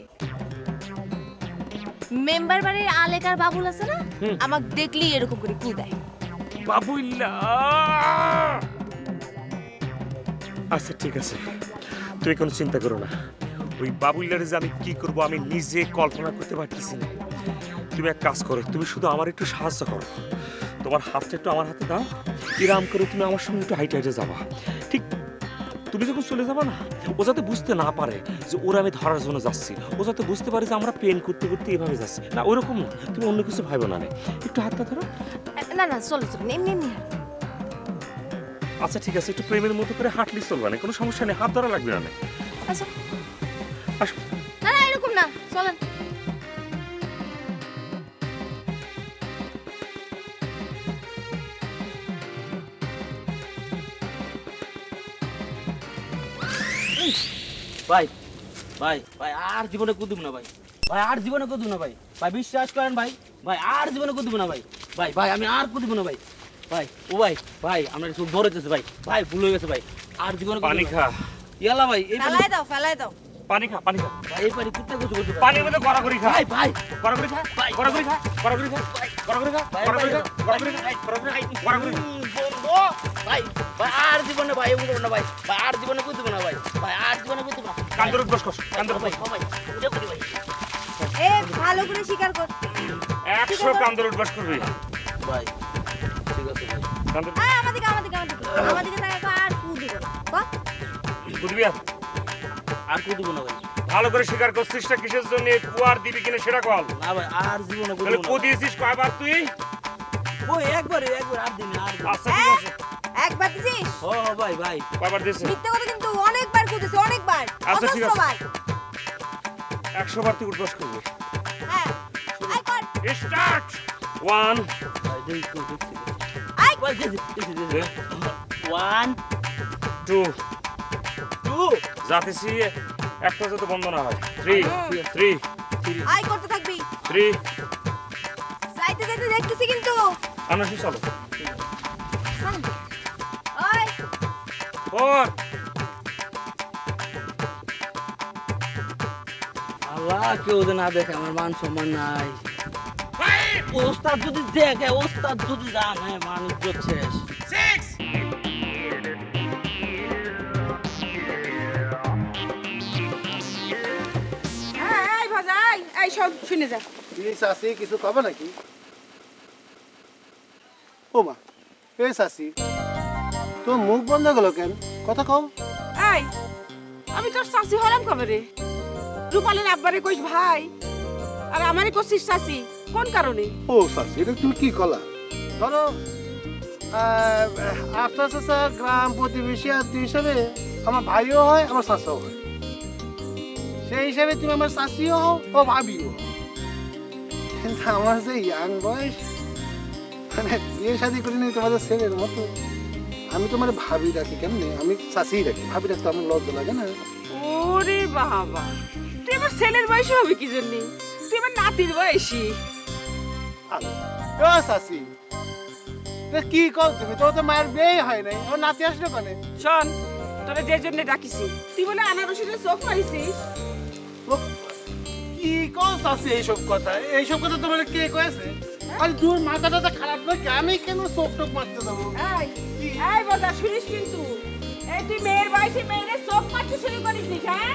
মেম্বার বাড়ির আলেকার বাবুল আছে না, আমাকে দেখলেই এরকম করে কু দেয়। বাবুল্লা, আচ্ছা ঠিক আছে, তুমি কোনো চিন্তা করো না। ওই বাবুল্লারে যে আমি কি করবো আমি নিজে কল্পনা করতে পারতেছি না। তুমি এক কাজ করো, তুমি শুধু আমার একটু সাহায্য করো। তোমার হাতটা একটু আমার হাতে দাও, এরাম করে তুমি আমার সঙ্গে একটু হাইটে হাইটে যাবা। ঠিক তুমি যখন চলে যাবে না, ও যাতে বুঝতে না পারে যে ওরা আমি ধরার জন্য যাচ্ছি, ও যাতে বুঝতে পারে যে আমরা প্রেম করতে করতে এভাবে যাচ্ছি না, ওইরকম না। তুমি অন্য কিছু ভাইবো না, একটু হাতটা ধরো। না না, চলো চলো, এমনি এমনি। আচ্ছা ঠিক আছে, একটু প্রেমের মতো করে হাঁটলে চলবে না, কোনো সমস্যা নেই, হাত ধরা লাগবে না। আচ্ছা আসো। না না, এরকম না, চলেন। ভাই ভাই ভাই আর জীবনে কুদুম না ভাই, ভাই আর জীবনে কুদুম না ভাই, ভাই বিশ্বাস করেন ভাই, ভাই আর জীবনে কুদুম না ভাই, ভাই ভাই আমি আর কুদুম না ভাই, ভাই ও ভাই ভাই আমরা সব ধরেছে ভাই, ভাই ভুল হয়ে গেছে ভাই, আর জীবনে পানি খা। ইয়ালা ভাই এই ফেলাই দাও, ফেলাই দাও। পানি খা, পানি খা। ভাই এই পানি কুত্তে কুচু কুচু পানির মধ্যে গড়াগড়ি খা। ভাই ভাই গড়াগড়ি খা, গড়াগড়ি খা, গড়াগড়ি খা, গড়াগড়ি খা, গড়াগড়ি খা, গড়াগড়ি খা, গড়াগড়ি খা। ভাই ভাই আর জীবনে ভাই এমন করো না ভাই, ভাই আর জীবনে কুদুম না ভাই, ভাই আর জীবনে কুদুম না। কান্দর উঠবস কর, কান্দর ভাই ভাই উঠে করি ভাই, এ ভালো করে স্বীকার কর। 100 কান্দর উঠবস করবি ভাই ঠিক আছে ভাই। কান্দর আমাদিকে আমাদিকে আমাদিকে আমাদিকে তাকাও, আর কু দিব না, বাহ। বুঝবি আর কুদুম না ভাই। ভালো করে স্বীকার করছিস না কিসের জন্য, কুয়ার দিবি কিনা সেটা বল। না ভাই আর জীবনে তাহলে কুদুম কু না। দিয়েছিস কয়বার তুই? ওই একবার আর দিন আর দিন। আচ্ছা ঠিক আছে। একবার দিছিস? ও ভাই ভাই কয়বার দিয়েছিস? মিথ্যে কথা কিন্তু অনেকবার কইতেছে, অনেকবার। আচ্ছা, ঠিক আছে। অজস্রবার। 100 বার তুই উঠবস করবি। হ্যাঁ, আই কর। স্টার্ট। 1 ভাই দেখো দেখছি। আই ভাই দেখছি। 1 2 2 যাতেছি একটা যাতে বন্ধ না হয়। 3 আই করতে থাকবি। 3 যাইতে যাইতে দেখতেছি কিন্তু। আমরা শুধু চলো। ওই 4 আল্লাহ কেউ যে না দেখে আমার মান সম্মান নাই। ওস্তাদ যদি দেখে, ওস্তাদ যদি জানে মান ইজ্জত শেষ। 6 এই ভাজাই, এই সব শুনে যা। কি চাষি কিছু কবে নাকি? ও মা, এই চাষি তো মুখ বন্ধ গেল কেন? কথা কও। এই আমি তোর শাশি হলাম কবে রে? রূপালীর আব্বারে কইস ভাই, আর আমারে কইছিস শাশি, কোন কারণে? ও চাষি, এটা তুমি কি কলা? ধরো আপনার চাষা গ্রাম প্রতিবেশী আত্মীয় হিসাবে আমার ভাইও হয়, আমার চাষাও হয়। সেই হিসাবে তুমি আমার চাষিও হও ও ভাবিও হও। কিন্তু আমার যে ইয়াং বয়স, মানে বিয়ে শাদী করিনি তোমাদের ছেলের মতো, আমি তোমার ভাবি রাখি কেমনে? আমি চাষিই রাখি, ভাবি রাখতে আমার লজ্জা লাগে না? ওরে বাবা, তুই আমার ছেলের বয়সী হবে কি জন্য? তুই আমার নাতির বয়সী। ও চাষি, কি কও তুমি? তোর তো মায়ের বিয়ে হয় নাই, আমার নাতি আসলো কেন? শোন, তোরা যে জন্য ডাকিছি, তুই বলে আনারসির চোখ পাইছিস। কি কও চাষি এইসব কথা? এইসব কথা তোমার কে কয়েছে? আরে তোর মাথাটা খারাপ নাকি? আমি কেন চোখ টোক মারতে যাবো? এই বাবা শুনিস কিন্তু, এই তুই মেয়ের বয়সে মেয়ের চোখ মারতে শুরু করেছিস, হ্যাঁ?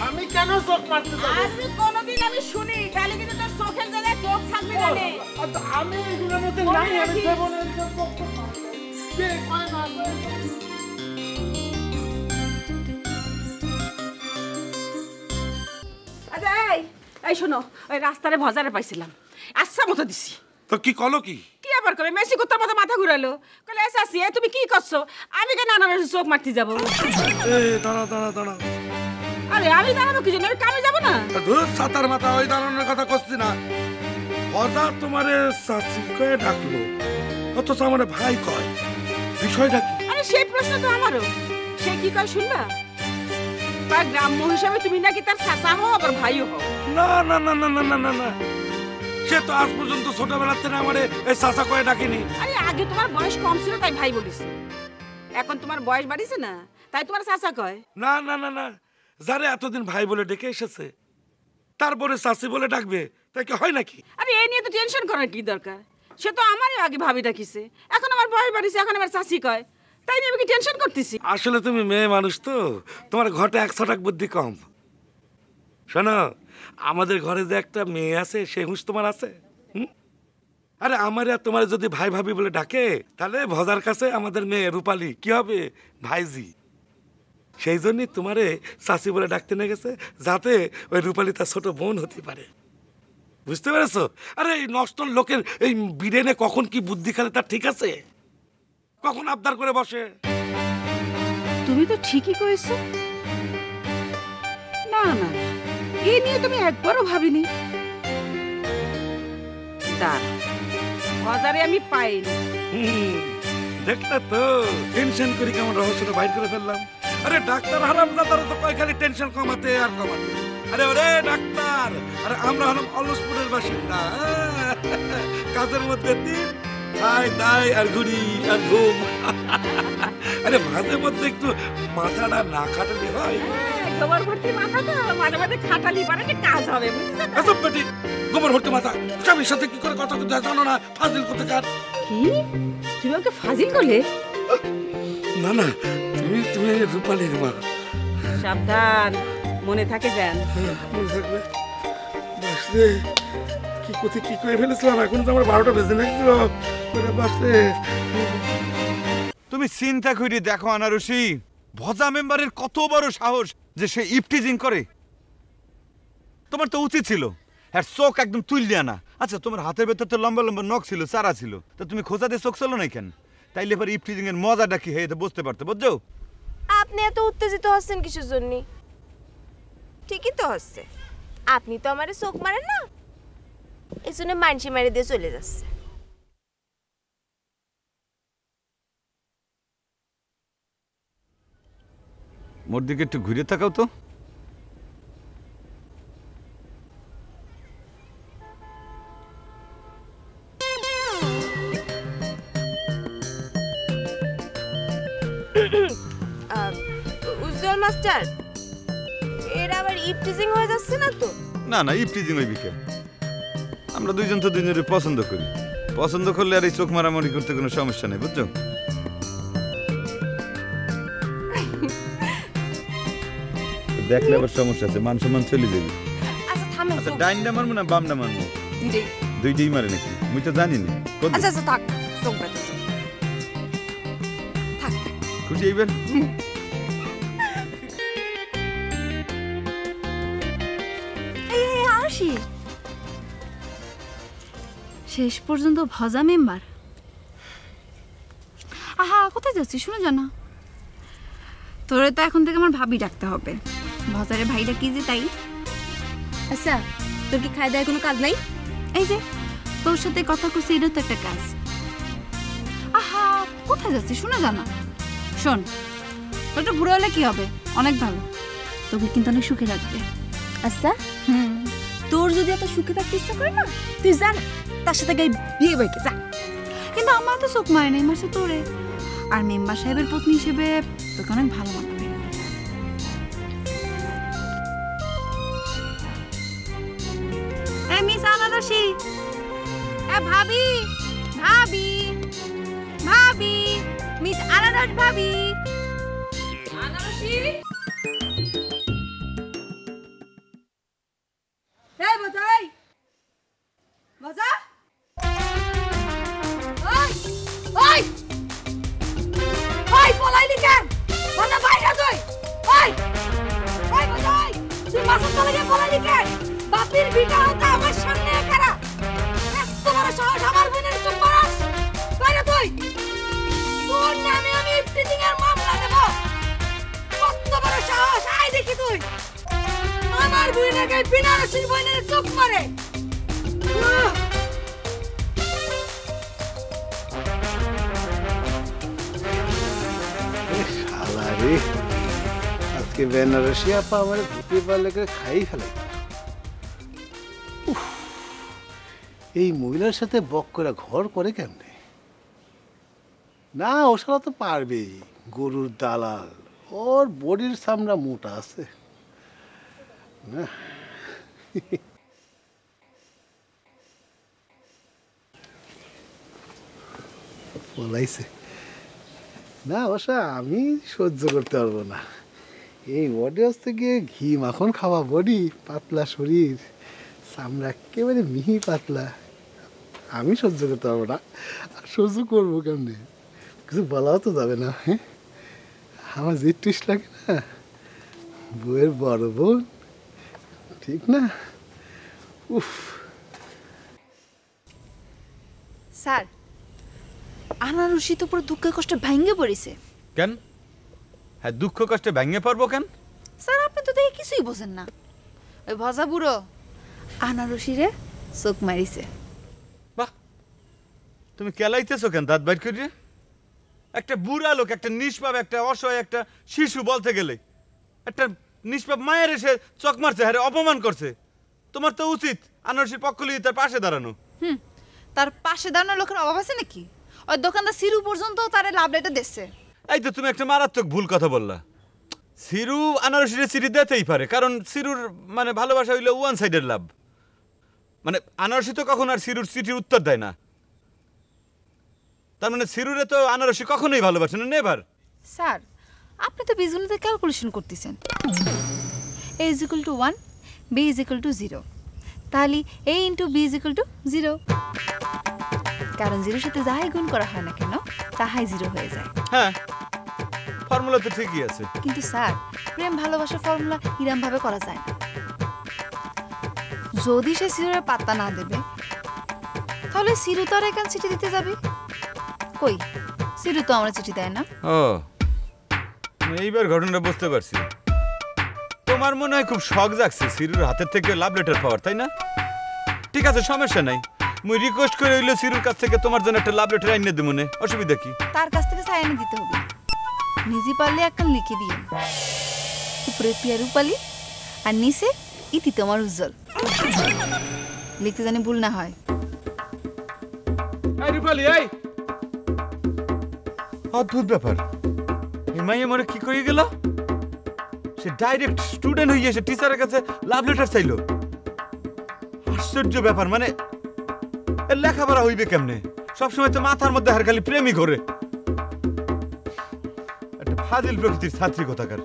আমি কেন চোখ মারতে যাবো? আর তুই কোনোদিন আমি শুনি, তাহলে কিন্তু তোর চোখের জায়গায় চোখ থাকবে না রে। আমি এগুলোর মধ্যে নাই, আমি দেবো না এরকম চোখ টোক মারতে। কে কয় না কয়? আচ্ছা এই শোনো, ওই রাস্তারে ভজারে পাইছিলাম, আচ্ছা মতো দিছি। তো কি কলো কি? কি আবার করে মেসি কুত্তার মতো মাথা ঘুরালো, কলে এসে আসি তুমি কি করছো? আমি কেন আনারসি চোখ মারতে যাবো? দাঁড়া দাঁড়া দাঁড়া, আরে আমি দাঁড়াবো কি জন্য? আমি কামে যাবো না? ধুর সাতার মাথা, ওই দাঁড়ানোর কথা করছি না। হজা তোমারে শাশি কয়ে ডাকলো, অথচ আমার ভাই কয়, বিষয়টা কি? আরে সেই প্রশ্ন তো আমারও। সে কি কয় শুনবা? বা গ্রাম্য হিসাবে তুমি নাকি তার চাচা হও আবার ভাইও হও। না না না না না না না না, সে তো আজ পর্যন্ত ছোটবেলাতে না আমারে এই চাচা কয়ে ডাকেনি। আরে আগে তোমার বয়স কম ছিল তাই ভাই বলিস, এখন তোমার বয়স বাড়িছে না তাই তোমার চাচা কয়। না না না না, যারে এতদিন ভাই বলে ডেকে এসেছে তারপরে চাচি বলে ডাকবে, তাই কি হয় নাকি? আরে এই নিয়ে তো টেনশন করার কি দরকার? সে তো আমারই আগে ভাবি ডাকিছে, এখন আমার বয়স বাড়িছে, এখন আমার চাচি কয়, তাই নিয়ে আমি কি টেনশন করতেছি? আসলে তুমি মেয়ে মানুষ তো, তোমার ঘটে 100 টাক বুদ্ধি কম। শোনো, আমাদের ঘরে যে একটা মেয়ে আছে সে হুঁশ তোমার আছে? আরে আমার আর তোমার যদি ভাই ভাবি বলে ডাকে, তাহলে ভজার কাছে আমাদের মেয়ে রূপালী কি হবে? ভাইজি। সেই জন্যই তোমারে চাচি বলে ডাকতে নিয়ে গেছে, যাতে ওই রূপালী তার ছোট বোন হতে পারে। বুঝতে পেরেছো? আরে এই নষ্ট লোকের এই বিড়েনে কখন কি বুদ্ধি খেলে তার ঠিক আছে, কখন আবদার করে বসে। তুমি তো ঠিকই কয়েছো। না না, এই নিয়ে তুমি একবারও ভাবিনি। দাঁড়া, বাজারে আমি পাইনি। দেখলে তো টেনশন করি কেমন রহস্যটা বাইর করে ফেললাম। আরে ডাক্তার হারামজাদারও তো কয় খালি টেনশন কমাতে আর কমাতে। আরে ওরে ডাক্তার, আরে আমরা হলাম অলসপুরের বাসিন্দা। কাজের মধ্যে দিন খাই দাই আর ঘুরি আর ঘুম। আরে মাঝে মধ্যে একটু মাথাটা না খাটালে হয়। গোবর ভর্তি মাথা তো মাঝে মাঝে খাটালি পারে কাজ হবে, বুঝছো? এসব বেটি গোবর ভর্তি মাথা, স্বামীর সাথে কি করে কথা বলতে জানো না? ফাজিল করতে কার কি তুমি ওকে ফাজিল করলে? না না, তুমি তুমি রূপালীর মা। সাবধান, মনে থাকে যেন। কি করতে কি করে ফেলেছিলাম, এখন তো আমার 12টা বেজে লাগছিল। তুমি চিন্তা করি দেখো আনারসি, ভজা মেম্বারের কত বড় সাহস যে সে ইফটিজিং করে। তোমার তো উচিত ছিল আর চোখ একদম তুললিয়া না। আচ্ছা তোমার হাতের ভেতর তো লম্বা লম্বা নখ ছিল, চারা ছিল, তো তুমি খোঁজা দিয়ে চোখ চলো না কেন? তাইলে এবার ইফটিজিং এর মজাটা কি হয়ে বুঝতে পারতে, বুঝছো? আপনি এত উত্তেজিত হচ্ছেন কিসের জন্য? ঠিকই তো হচ্ছে, আপনি তো আমারে চোখ মারেন না, এই জন্য মানসি মারি দিয়ে চলে যাচ্ছে। মোর দিকে একটু ঘুরে তাকাও তো। উজ্জ্বল মাস্টার, এর আবার ইফটিজিং হয়ে যাচ্ছে না তো? না না, ইফটিজিং হইবি কে? আমরা দুইজন তো দুজনের পছন্দ করি, পছন্দ করলে আর এই চোখ মারামারি করতে কোনো সমস্যা নেই, বুঝছো? দেখলে আবার সমস্যা আছে, মান সম্মান চলে যাবে। আচ্ছা থামেন। আচ্ছা ডাইনটা মারবো না বামটা মারবো? দুইটাই মারে নাকি? মুই তো জানি না। আচ্ছা আচ্ছা থাক, চোখ ব্যথা থাক। খুশি এইবার? আসি শেষ পর্যন্ত ভজা মেম্বার। আহা কোথায় যাচ্ছি শুনে জানা? তোরে তো এখন থেকে আমার ভাবি ডাকতে হবে। ভজারে ভাইটা কি যে তাই। আচ্ছা তোর কি খাওয়া দাওয়ার কোনো কাজ নাই? এই যে তোর সাথে কথা কইছি, এটা তো একটা কাজ। আহা কোথায় যাচ্ছি শুনে জানা? শোন, তোর একটু বুড়ো হলে কি হবে, অনেক ভালো, তোকে কিন্তু অনেক সুখে রাখবে। আচ্ছা তোর যদি এত সুখে থাকতে ইচ্ছা করে না, তুই যা না, তার সাথে গাই বিয়ে বইকে যা। কিন্তু আমার তো চোখ মারে নাই, মাসে তোরে। আর মেম্বার সাহেবের পত্নী হিসেবে তোকে অনেক ভালো মানাবে। মিস আনারসি, ভাবি ভাবি ভাবি, মিস আনারস ভাবি। আনারসি, এই বাজাই বাজা, ওই ওই ওই পলাইলি কেন? বাজা বাইরে তুই। ওই ওই বাজাই, তুই বাসার চলে গিয়ে পলাইলি কেন? বাপির বিটা হতে আমার সামনে খাড়া, এত বড় সাহস আমার বোনের চুপ করাস? বাইরে তুই। তোর নামে আমি ইফটিজিং এর মামলা দেব। কত বড় সাহস, আয় দেখি তুই। আমার বোনের গায়ে বিনারসির বোনের চোখ মারে। শালা রে, আজকে বেনারসি আপা আমার ভুতে পারলে করে খাই ফেলে। এই মহিলার সাথে বক করে ঘর করে কেমনে? না ও শালা তো পারবেই, গরুর দালাল, ওর বডির চামড়া মোটা আছে না। বলাইছে না অবশ্য আমি সহ্য করতে পারবো না। এই বডি হচ্ছে গিয়ে ঘি মাখন খাওয়া বডি, পাতলা শরীর, চামড়া একেবারে মিহি পাতলা, আমি সহ্য করতে পারবো না। আর সহ্য করবো কেমনে? কিছু বলাও তো যাবে না। হ্যাঁ আমার যে টিস লাগে না, বউয়ের বড় বোন, ঠিক না? উফ। স্যার, আনারসি তো পুরো দুঃখে কষ্টে ভাঙ্গে পড়েছে। কেন? হ্যাঁ, দুঃখ কষ্টে ভেঙে পড়বো কেন? স্যার, আপনি তো দেখে কিছুই বোঝেন না। ওই ভজা বুড়ো আনারসি রে চোখ মারিছে। বাহ, তুমি কেলাইতেছো কেন দাঁত বাইর করিয়ে? একটা বুড়া লোক, একটা নিষ্পাপ, একটা অসহায়, একটা শিশু বলতে গেলে একটা নিষ্পাপ মায়ের এসে চক মারছে, হ্যাঁ অপমান করছে। তোমার তো উচিত আনারসির পক্ষ লিয়ে তার পাশে দাঁড়ানো। তার পাশে দাঁড়ানোর লোকের অভাব আছে নাকি? ওই দোকানদার সিরু পর্যন্ত তারে লাভ লেটার দিচ্ছে। এই তো তুমি একটা মারাত্মক ভুল কথা বললা। সিরু আনারসিরে সিরি দিতেই পারে, কারণ সিরুর মানে ভালোবাসা হইলো ওয়ান সাইডের লাভ। মানে আনারসি তো কখন আর সিরুর চিঠির উত্তর দেয় না। তার মানে সিরুরে তো আনারসি কখনোই ভালোবাসে না, নেভার। স্যার, আপনি তো বীজগণিতে ক্যালকুলেশন করতেছেন। a is equal to 1, b is equal to 0, তাহলে a into b is equal to 0, কারণ জিরোর সাথে যাই গুণ করা হয় না কেন তাহাই 0 হয়ে যায়। হ্যাঁ, ফর্মুলা তো ঠিকই আছে। কিন্তু স্যার, প্রেম ভালোবাসার ফর্মুলা এরম ভাবে করা যায় না। যদি সে সিরুরে পাত্তা না দেবে, তাহলে সিরু তো আর এখান চিঠি দিতে যাবে কই? সিরু তো আমরা চিঠি দেয় না। ও, এইবার ঘটনাটা বুঝতে পারছি। তোমার মনে হয় খুব শখ জাগছে সিরুর হাতের থেকে লাভ লেটার পাওয়ার, তাই না? ঠিক আছে, সমস্যা নাই। মুই রিকোয়েস্ট করে হইলো সিরুর কাছ থেকে তোমার জন্য একটা লাভ লেটার আইনে দেব, মনে অসুবিধা কি? তার কাছ থেকে সাইন দিতে হবে। নিজে পারলে একখান লিখে দিয়ে, উপরে পিয়া রূপালি আর নিচে ইতি তোমার উজ্জ্বল, লিখতে জানি ভুল না হয়। এই রূপালি, এই অদ্ভুত ব্যাপার। এই মাইয়া মরে কি করে গেল? সে ডাইরেক্ট স্টুডেন্ট হয়ে এসে টিচারের কাছে লাভ লেটার চাইলো। আশ্চর্য ব্যাপার। মানে এর লেখাপড়া হইবে কেমনে? সবসময় তো মাথার মধ্যে হার খালি প্রেমই করে। একটা ফাজিল প্রকৃতির ছাত্রী কোথাকার।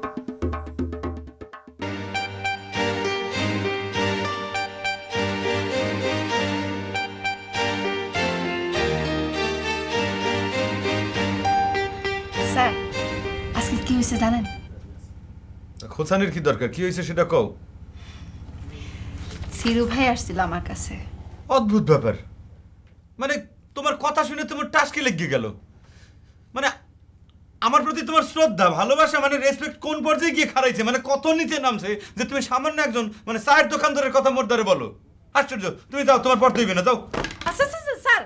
স্যার, আজকে কি হয়েছে জানেন? খোঁচানির কি দরকার? কি হয়েছে সেটা কও। সিরু ভাই আসছিল আমার কাছে। অদ্ভুত ব্যাপার। মানে তোমার কথা শুনে তোমার টাসকে লেগে গেল। মানে আমার প্রতি তোমার শ্রদ্ধা, ভালোবাসা, মানে রেসপেক্ট কোন পর্যায়ে গিয়ে খারাইছে, মানে কত নিচে নামছে যে তুমি সামান্য একজন মানে চায়ের দোকানদারের কথা মোর দ্বারে বলো। আশ্চর্য। তুমি যাও, তোমার পড়তে হইবে না, যাও। আচ্ছা আচ্ছা স্যার,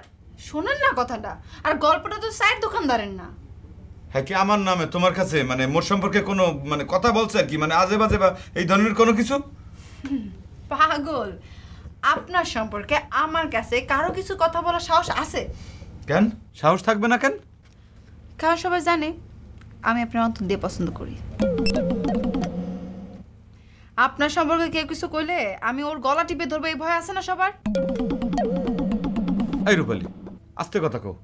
শোনেন না কথাটা। আর গল্পটা তো চায়ের দোকানদারের না। হ্যাঁ, কি আমার নামে তোমার কাছে মানে মোর সম্পর্কে কোনো মানে কথা বলছে আর কি, মানে আজে বাজে বা এই ধরনের কোনো কিছু? পাগল, আপনার সম্পর্কে আমার কাছে কারো কিছু কথা বলার সাহস আছে? কেন সাহস থাকবে না কেন? কারণ সবাই জানে আমি আপনার অন্তর দিয়ে পছন্দ করি। আপনার সম্পর্কে কেউ কিছু কইলে আমি ওর গলা টিপে ধরবো, এই ভয় আছে না সবার? এই রূপালী, আস্তে কথা কও।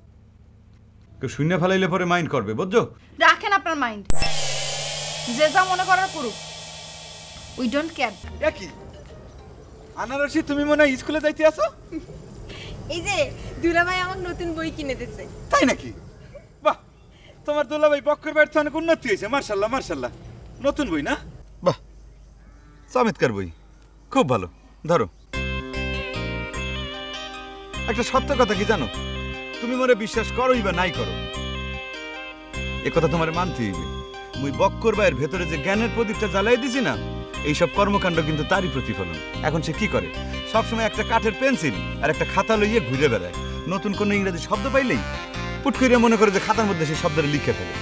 কেউ শূন্য ফেলাইলে পরে মাইন্ড করবে, বুঝছো? রাখেন আপনার মাইন্ড, যে যা মনে করার করুক। We don't care. কি আনারসি, তুমি মনে হয় স্কুলে যাইতে আসো? এই যে দুলাভাই আমাকে নতুন বই কিনে দিয়েছে। তাই নাকি? বাহ, তোমার দুলাভাই বক্কর বাড়ির তো অনেক উন্নতি হয়েছে। মার্শাল্লাহ মার্শাল্লাহ। নতুন বই না? বাহ, চমৎকার বই, খুব ভালো। ধরো। একটা সত্য কথা কি জানো? তুমি মনে বিশ্বাস করোই বা নাই করো, এ কথা তোমার মানতে হইবে। মুই বক্কর ভাইয়ের ভেতরে যে জ্ঞানের প্রদীপটা জ্বালাই দিছি না, এইসব কর্মকাণ্ড কিন্তু তারই প্রতিফলন। এখন সে কি করে? সবসময় একটা কাঠের পেন্সিল আর একটা খাতা লইয়ে ঘুরে বেড়ায়। নতুন কোনো ইংরেজি শব্দ পাইলেই পুট করে মনে করে যে খাতার মধ্যে সেই শব্দটা লিখে ফেলে।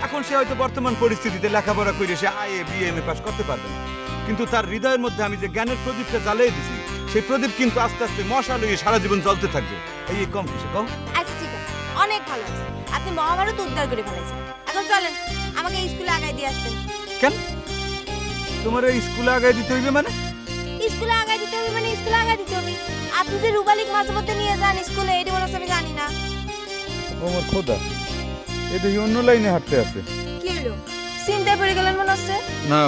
এখন সে হয়তো বর্তমান পরিস্থিতিতে লেখাপড়া করে সে আইএ বিএমএ পাস করতে পারবে না, কিন্তু তার হৃদয়ের মধ্যে আমি যে জ্ঞানের প্রদীপটা জ্বালিয়ে দিছি, সেই প্রদীপ কিন্তু আস্তে আস্তে মশা লইয়ে সারা জীবন জ্বলতে থাকবে। এই কম কিছু কম। আচ্ছা ঠিক আছে, অনেক ভালো আছে। আপনি মহাভারত উদ্ধার করে ফেলেছেন। এখন চলেন, আমাকে স্কুলে আগায় দিয়ে আসবেন। কেন তোমার এই স্কুলে আগায় দিতে হইবে? মানে স্কুলে আগায় দিতে হবে মানে স্কুলে আগায় দিতে হবে। আপনি যে রুবালিক মাঝে মধ্যে নিয়ে যান স্কুলে, এটি মনে হচ্ছে আমি জানি না। আমার খোদা, এটা অন্য লাইনে হাঁটতে আছে। কি হলো, চিন্তায় পড়ে গেলেন মনে হচ্ছে? না,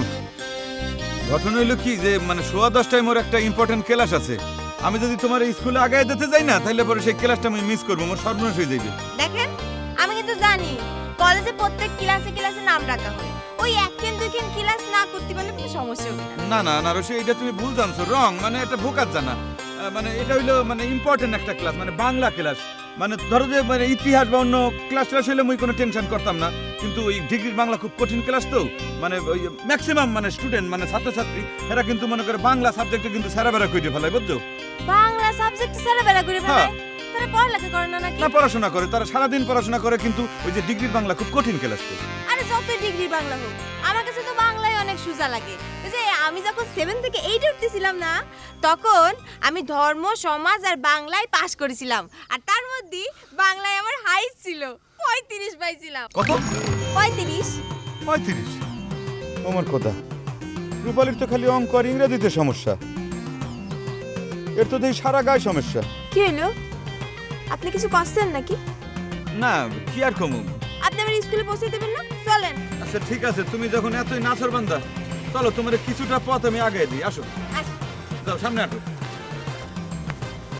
ঘটনা হইলো কি যে মানে 10:15 মোর একটা ইম্পর্টেন্ট ক্লাস আছে। আমি যদি তোমার এই স্কুলে আগায় দিতে যাই না, তাহলে পরে সেই ক্লাসটা আমি মিস করবো, মোর সর্বনাশ হয়ে যাবে। দেখেন, আমি কিন্তু জানি কলেজে প্রত্যেক ক্লাসে ক্লাসে নাম রাখা হয়। ওই একখান দুইখান ক্লাস না করতে পারলে কোনো সমস্যা হবে না। না না না রশি, এটা তুমি ভুল জানছো, রং, মানে এটা ভোকাত জানা। মানে এটা হইলো মানে ইম্পর্টেন্ট একটা ক্লাস, মানে বাংলা ক্লাস। মানে ধরো যে মানে ইতিহাস বা অন্য ক্লাস হইলে মুই কোনো টেনশন করতাম না, কিন্তু ওই ডিগ্রির বাংলা খুব কঠিন ক্লাস তো, মানে ওই ম্যাক্সিমাম মানে স্টুডেন্ট মানে ছাত্রছাত্রী এরা কিন্তু মনে করে বাংলা সাবজেক্টে কিন্তু সারাবেরা কইতে ফেলায়, বুঝছো? বাংলা সাবজেক্ট সারা বেলা করে ফেলে তারা পড়ালেখা করে না নাকি? না, পড়াশোনা করে, তারা সারাদিন পড়াশোনা করে, কিন্তু ওই যে ডিগ্রির বাংলা খুব কঠিন ক্লাস তো। আরে যত ডিগ্রি বাংলা হোক, আমার কাছে তো বাংলায় অনেক সোজা লাগে। ওই যে আমি যখন 7 থেকে 8 উঠতেছিলাম না, তখন আমি ধর্ম, সমাজ আর বাংলায় পাশ করেছিলাম। আর তার মধ্যে বাংলায় আমার হাইট ছিল 35 পাইছিলাম। কত? 35। 35? আমার কথা, রূপালীর তো খালি অঙ্ক আর ইংরেজিতে সমস্যা, এর তো দেখি সারা গায়ে সমস্যা। কি হলো? আপনি কিছু করছেন নাকি? না, কি আর কমু। আপনি আমার স্কুলে পৌঁছে দেবেন না? চলেন। আচ্ছা ঠিক আছে, তুমি যখন এতই নাছর বান্দা, চলো তোমার কিছুটা পথ আমি আগে দিই, আসো। যাও সামনে হাঁটো।